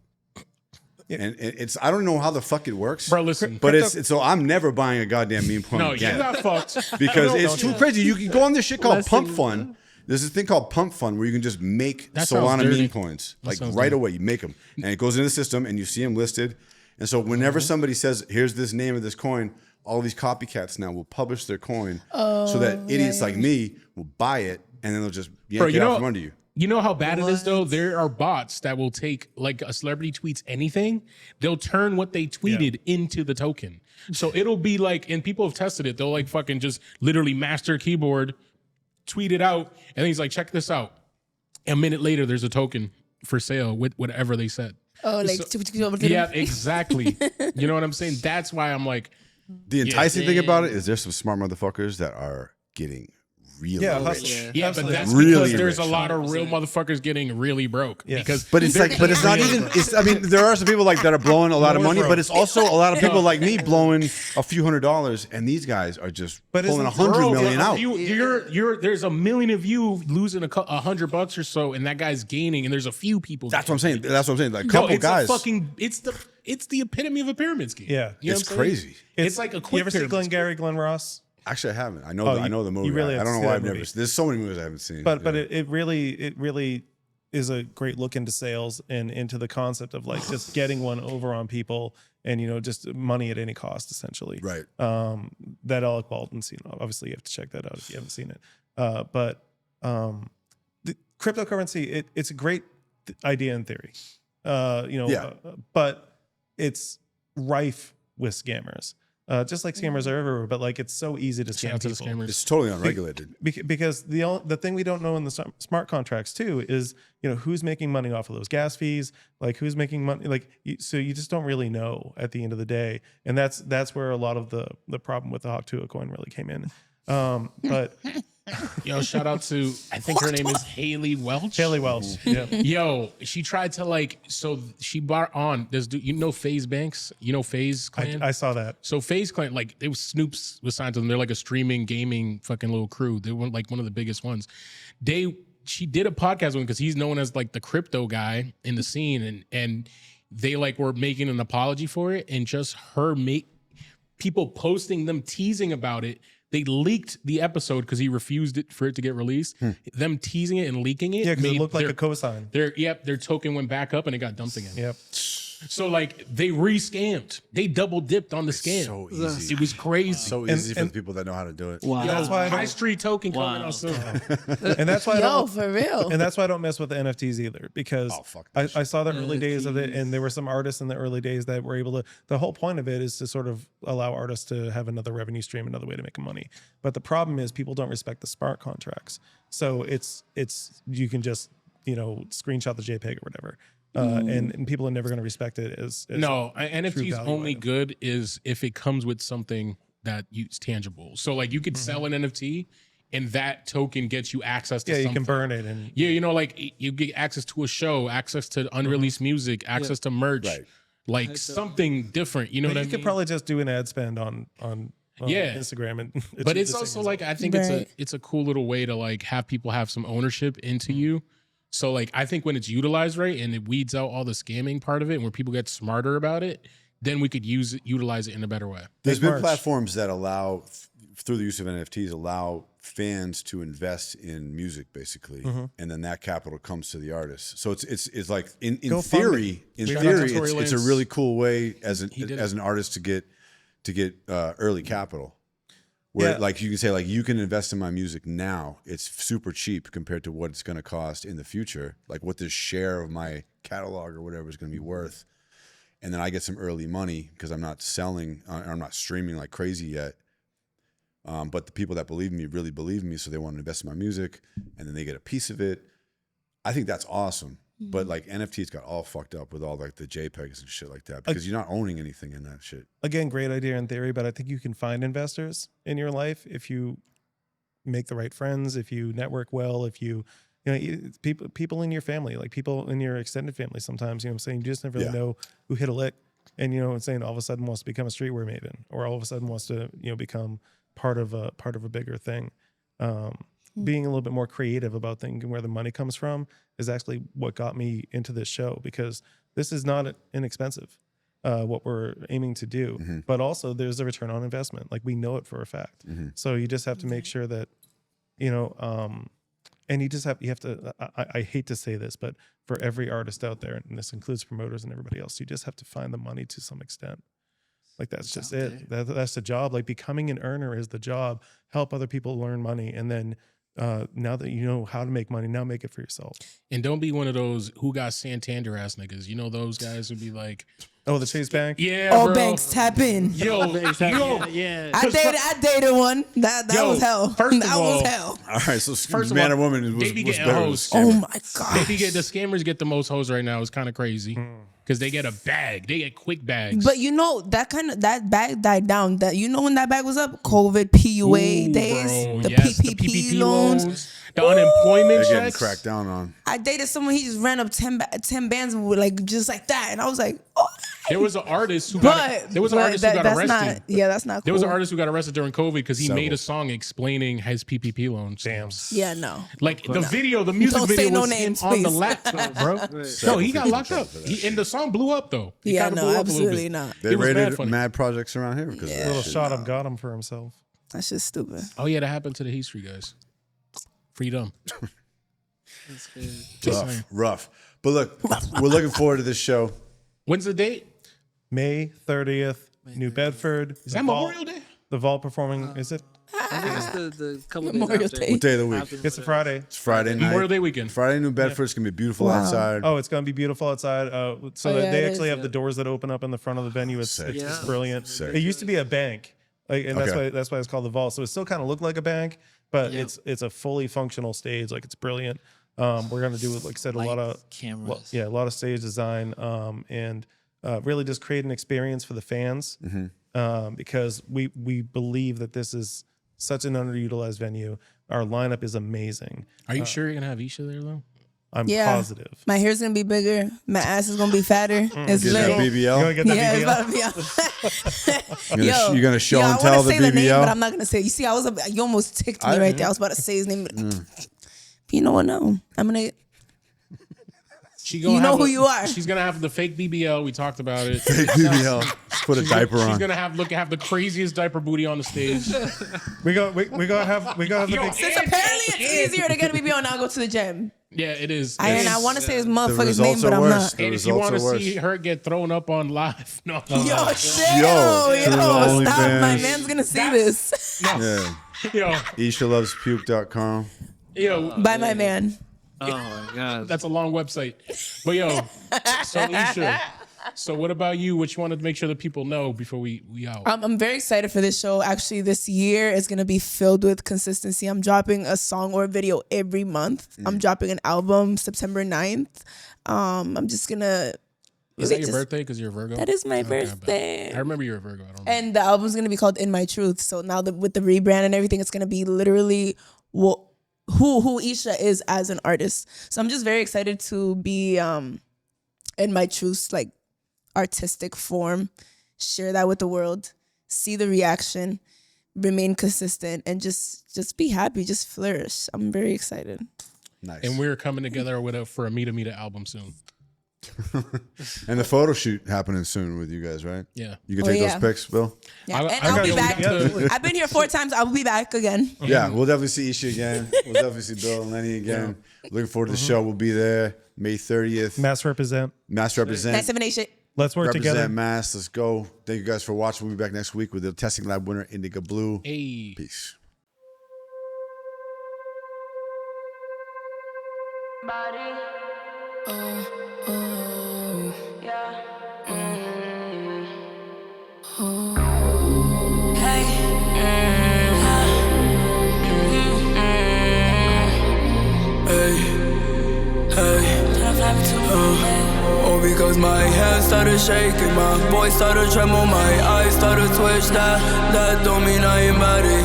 Yeah. And it's I don't know how the fuck it works, Bro, listen. but it's so I'm never buying a goddamn meme coin No, you again got fucked. because No, it's don't too do that. crazy. You can go on this shit called Listen, Pump Fund. There's this thing called Pump Fund where you can just make That sounds Solana dirty. meme coins That like sounds right dirty. away. You make them and it goes into the system and you see them listed. And so whenever somebody says, "Here's this name of this coin," all these copycats now will publish their coin so that idiots like me will buy it and then they'll just yank Bro, it you out know- from under you. You know how bad it is though? There are bots that will take like a celebrity tweets anything, they'll turn what they tweeted into the token. So it'll be like, and people have tested it, they'll like fucking just literally master keyboard, tweet it out, and then he's like, check this out. A minute later, there's a token for sale with whatever they said. Oh, like Yeah, exactly. You know what I'm saying? That's why I'm like, The enticing thing about it is there's some smart motherfuckers that are getting really Yeah, rich. hustling. yeah, Absolutely. but that's Really because there's rich. a lot of real motherfuckers getting really broke. Yeah. Because But it's like, but it's not even. It's. I mean, there are some people like that are blowing a lot of More money, broke. but it's also a lot of people like me blowing a few $100s, and these guys are just But pulling isn't- 100 Bro, million out. There's a million of you losing $100 or so, and that guy's gaining, and there's a few people. That's what I'm saying. That's what I'm saying. Like a No, couple it's guys. it's the epitome of a pyramid scheme. Yeah. You know It's what I'm saying? crazy. It's like a quick You ever see pyramid scheme. Glengarry Glen Ross? Actually, I haven't. I know. Oh, I know the movie. you really I have don't to know see why that I've never. movie. There's so many movies I haven't seen. But Yeah. it really is a great look into sales and into the concept of like just getting one over on people and just money at any cost essentially. Right. That Alec Baldwin's scene. Obviously, you have to check that out if you haven't seen it. But the cryptocurrency, it's a great idea in theory. Yeah. But it's rife with scammers. Just like scammers are everywhere, but like it's so easy to Shout scam out to the people. scammers. It's totally unregulated. Because the thing we don't know in the smart contracts too is, you know, who's making money off of those gas fees, like who's making money, like so you just don't really know at the end of the day, and that's where a lot of the problem with the Hawk Tuah coin really came in. But Yo, shout out to, I think her name is Haley Welch. Haley Welch, yeah, Yo, she tried to like, so she brought on this dude, you know FaZe Banks? You know FaZe Clan? I saw that. So FaZe Clan, like it was Snoop's was signed to them. They're like a streaming gaming fucking little crew. They were like one of the biggest ones. She did a podcast with him because he's known as like the crypto guy in the scene, and they like were making an apology for it, and just her people posting them teasing about it. They leaked the episode because he refused it for it to get released. Them teasing it and leaking it. Yeah, because it made looked like a cosign. their token went back up and it got dumped again. Yep. So like they re-scammed. They double dipped on the scam. So easy. It was crazy. So easy for the people that know how to do it. Wow. Yo, That's why I don't- High Street token coming Wow. out soon. And that's why I Yo, don't. for real. And that's why I don't mess with the NFTs either, because Oh, fuck that I saw the early days of it, NFTs. and there were some artists in the early days that were able to. The whole point of it is to sort of allow artists to have another revenue stream, another way to make money. But the problem is people don't respect the smart contracts. So it's you can just screenshot the JPEG or whatever, and people are never going to respect it as No, true NFTs value only item. good is if it comes with something that is tangible. So like you could sell an NFT and that token gets you access to Yeah, you something. can burn it and Yeah, like you get access to a show, access to unreleased music, access to merch, Right. like something different. You know But what I you mean? could probably just do an ad spend on Yeah. Instagram and But achieve it's the same also result. like I think Right. it's a cool little way to like have people have some ownership into you. So like I think when it's utilized right and it weeds out all the scamming part of it and where people get smarter about it, then we could utilize it in a better way. There's Make been merch. platforms that allow, through the use of NFTs, allow fans to invest in music, basically, and then that capital comes to the artist. So it's like in Go fund theory, Shout out to Tory it's a Lanez. really cool way as did an artist to get early capital. Where Yeah. like you can say like you can invest in my music now. It's super cheap compared to what it's going to cost in the future. Like what this share of my catalog or whatever is going to be worth. And then I get some early money because I'm not selling, I'm not streaming like crazy yet. But the people that believe in me really believe in me, so they want to invest in my music, and then they get a piece of it. I think that's awesome. But like NFTs got all fucked up with all like the JPEGs and shit like that because you're not owning anything in that shit. Again, great idea in theory, but I think you can find investors in your life if you make the right friends, if you network well, if you people in your family, like people in your extended family. Sometimes I'm saying you just never really know who hit a lick, and I'm saying all of a sudden wants to become a streetwear maven, or all of a sudden wants to become part of a bigger thing. Being a little bit more creative about thinking where the money comes from is actually what got me into this show, because this is not inexpensive, what we're aiming to do, but also there's a return on investment. Like we know it for a fact. So you just have to make sure that, and you have to, I hate to say this, but for every artist out there, and this includes promoters and everybody else, you just have to find the money to some extent. Like that's just it. That's the job. Like becoming an earner is the job. Help other people learn money, and then now that you know how to make money, now make it for yourself. And don't be one of those who got Santander ass niggas. You know those guys would be like, Oh, the Chase Bank. yeah, All bro. banks tap in. Yo, Yeah. I dated one. That Yo, was hell. first of That all- was hell. All right, so First of man all, or woman was they be was getting better. hoes. Oh my the god. scammers get the most hoes right now. It's kind of crazy because they get a bag. They get quick bags. But that bag died down. That when that bag was up, COVID, PUA Ooh, days, bro, the yes, PPP loans. the unemployment They're getting checks. cracked down on. I dated someone. He just ran up 10 bands with just like that, and I was like, oh. There was an artist who But got there was an artist who got that's arrested. that's not cool. There was an artist who got arrested during COVID because he Several. made a song explaining his PPP loans. Damn. Yeah, no. Like the video, the music Don't video say no was names, him on the please. laptop, bro. No, he got locked up. And the song blew up though. It Yeah, kinda no, blew up a little absolutely bit. not. They It was mad raided funny. mad projects around here because of A that little shit. shot of got him for himself. That's just stupid. Oh yeah, that happened to the HIGHSTREET guys. Freedom. That's good. Just saying. Rough. But look, we're looking forward to this show. When's the date? May 30th, New Bedford. Is that Memorial Day? The Vault performing. Is it? I think it's the couple Memorial days after. Day. What day of the week? After It's a Friday. It's Friday night. Memorial Day weekend. Friday in New Bedford. It's gonna be beautiful Wow. outside. Oh, it's gonna be beautiful outside. So Oh, that yeah, they it actually is. have the doors that open up in the front of the venue. It's Sick. it's Yeah. brilliant. Sick. It used to be a bank, and Okay. that's why it's called the Vault. So it still kind of looked like a bank, but Yeah. it's a fully functional stage. Like it's brilliant. We're gonna do, like I said, a lot of cameras. a lot of stage design, and really just create an experience for the fans, because we believe that this is such an underutilized venue. Our lineup is amazing. Are you sure you're gonna have Isha there though? I'm Yeah. positive. My hair's gonna be bigger. My ass is gonna be fatter. It's Get that lit. You gonna BBL. get that Yeah, it's BBL? about to be out. You're gonna show I and tell wanna the say the name, BBL. but I'm not gonna say. You see, you almost ticked me right there. I was about to say his name, but you know what? No, I'm gonna. She gonna You know have who you are. She's gonna have the fake BBL. We talked about it. Fake BBL. Just put a diaper She's on. gonna have the craziest diaper booty on the stage. We gonna have the Yo, big. Since apparently it's easier to get a BBL now go to the gym. Yeah, it is. And I want to say his The motherfucker's name, results but are I'm worse. not. The And if you results want are to see worse. her get thrown up on live, no. Yo, chill. Yo, Yo, to the stop. My OnlyFans. man's gonna see this. Yeah. yo, ISHALovesPuke.com. yo, By my man. Oh my god. that's a long website. But yo, so Isha, so what about you? What you want to make sure that people know before we out? I'm very excited for this show. Actually, this year is going to be filled with consistency. I'm dropping a song or a video every month. I'm dropping an album September 9th. I'm just going to... Is that your birthday? Because you're a Virgo? That is my Okay, birthday. I remember you're a Virgo. I don't know. And the album's going to be called In My Truth. So now with the rebrand and everything, it's going to be literally who Isha is as an artist. So I'm just very excited to be in my truth, like artistic form, share that with the world, see the reaction, remain consistent, and just be happy, just flourish. I'm very excited. Nice. And we're coming together for a Mita Mita album soon. And the photo shoot happening soon with you guys, right? Yeah. You can Oh, take yeah. those pics, Bill? Yeah. I And gotta I'll be go back. get the- I've been here 4 times. I'll be back again. Yeah, we'll definitely see Isha again. We'll definitely see Bill and Lenny again. Looking forward to the show. We'll be there May 30th. Mass represent. Mass represent. 978. Let's work Represent together. Mass. Let's go. Thank you guys for watching. We'll be back next week with the Testing Lab winner, Indica Blue. Hey. Peace. Oh, because my hands started shaking, my voice started tremble, my eyes started twitch. That don't mean I ain't body.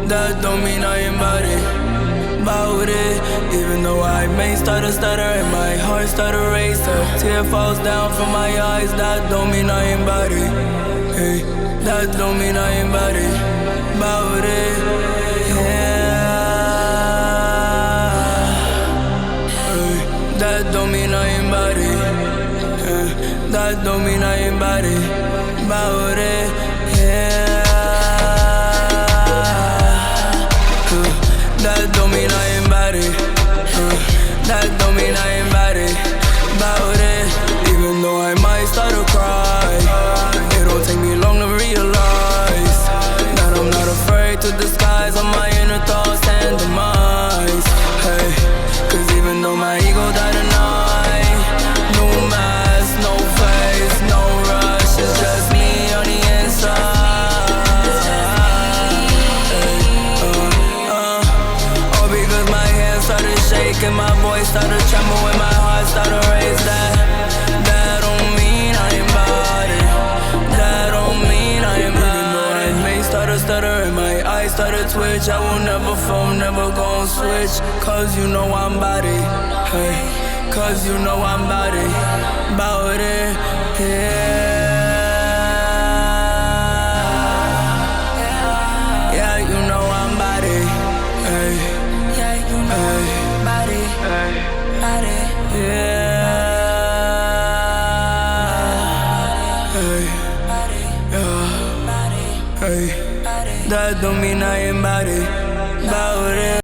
That don't mean I ain't body. About it, even though I may start to stutter and my heart start to race, a tear falls down from my eyes. That don't mean I ain't body. Hey, that don't mean I ain't body. About it, yeah. That don't mean I ain't body. That don't mean I ain't body. About it, yeah. That don't mean I ain't body. That don't mean I ain't body. About it, even though I might start to cry. It don't take me long to realize that I'm not afraid to disguise all my inner thoughts and demise. Hey, cause even though my ego died tonight, no mask, no face, no rush, it's just me on the inside. All because my hands started shaking, my voice started trembling, when my heart started race. That don't mean I ain't body. That don't mean I ain't body. Even though I may start to stutter and my eyes started twitch, I will never fall, never gon' switch. Cause you know I'm body. Hey, cause you know I'm body. About it, yeah. Yeah, you know I'm body. Hey, yeah, you know body. Hey, body. Yeah. Hey, yeah. Hey, that don't mean I ain't body. About it.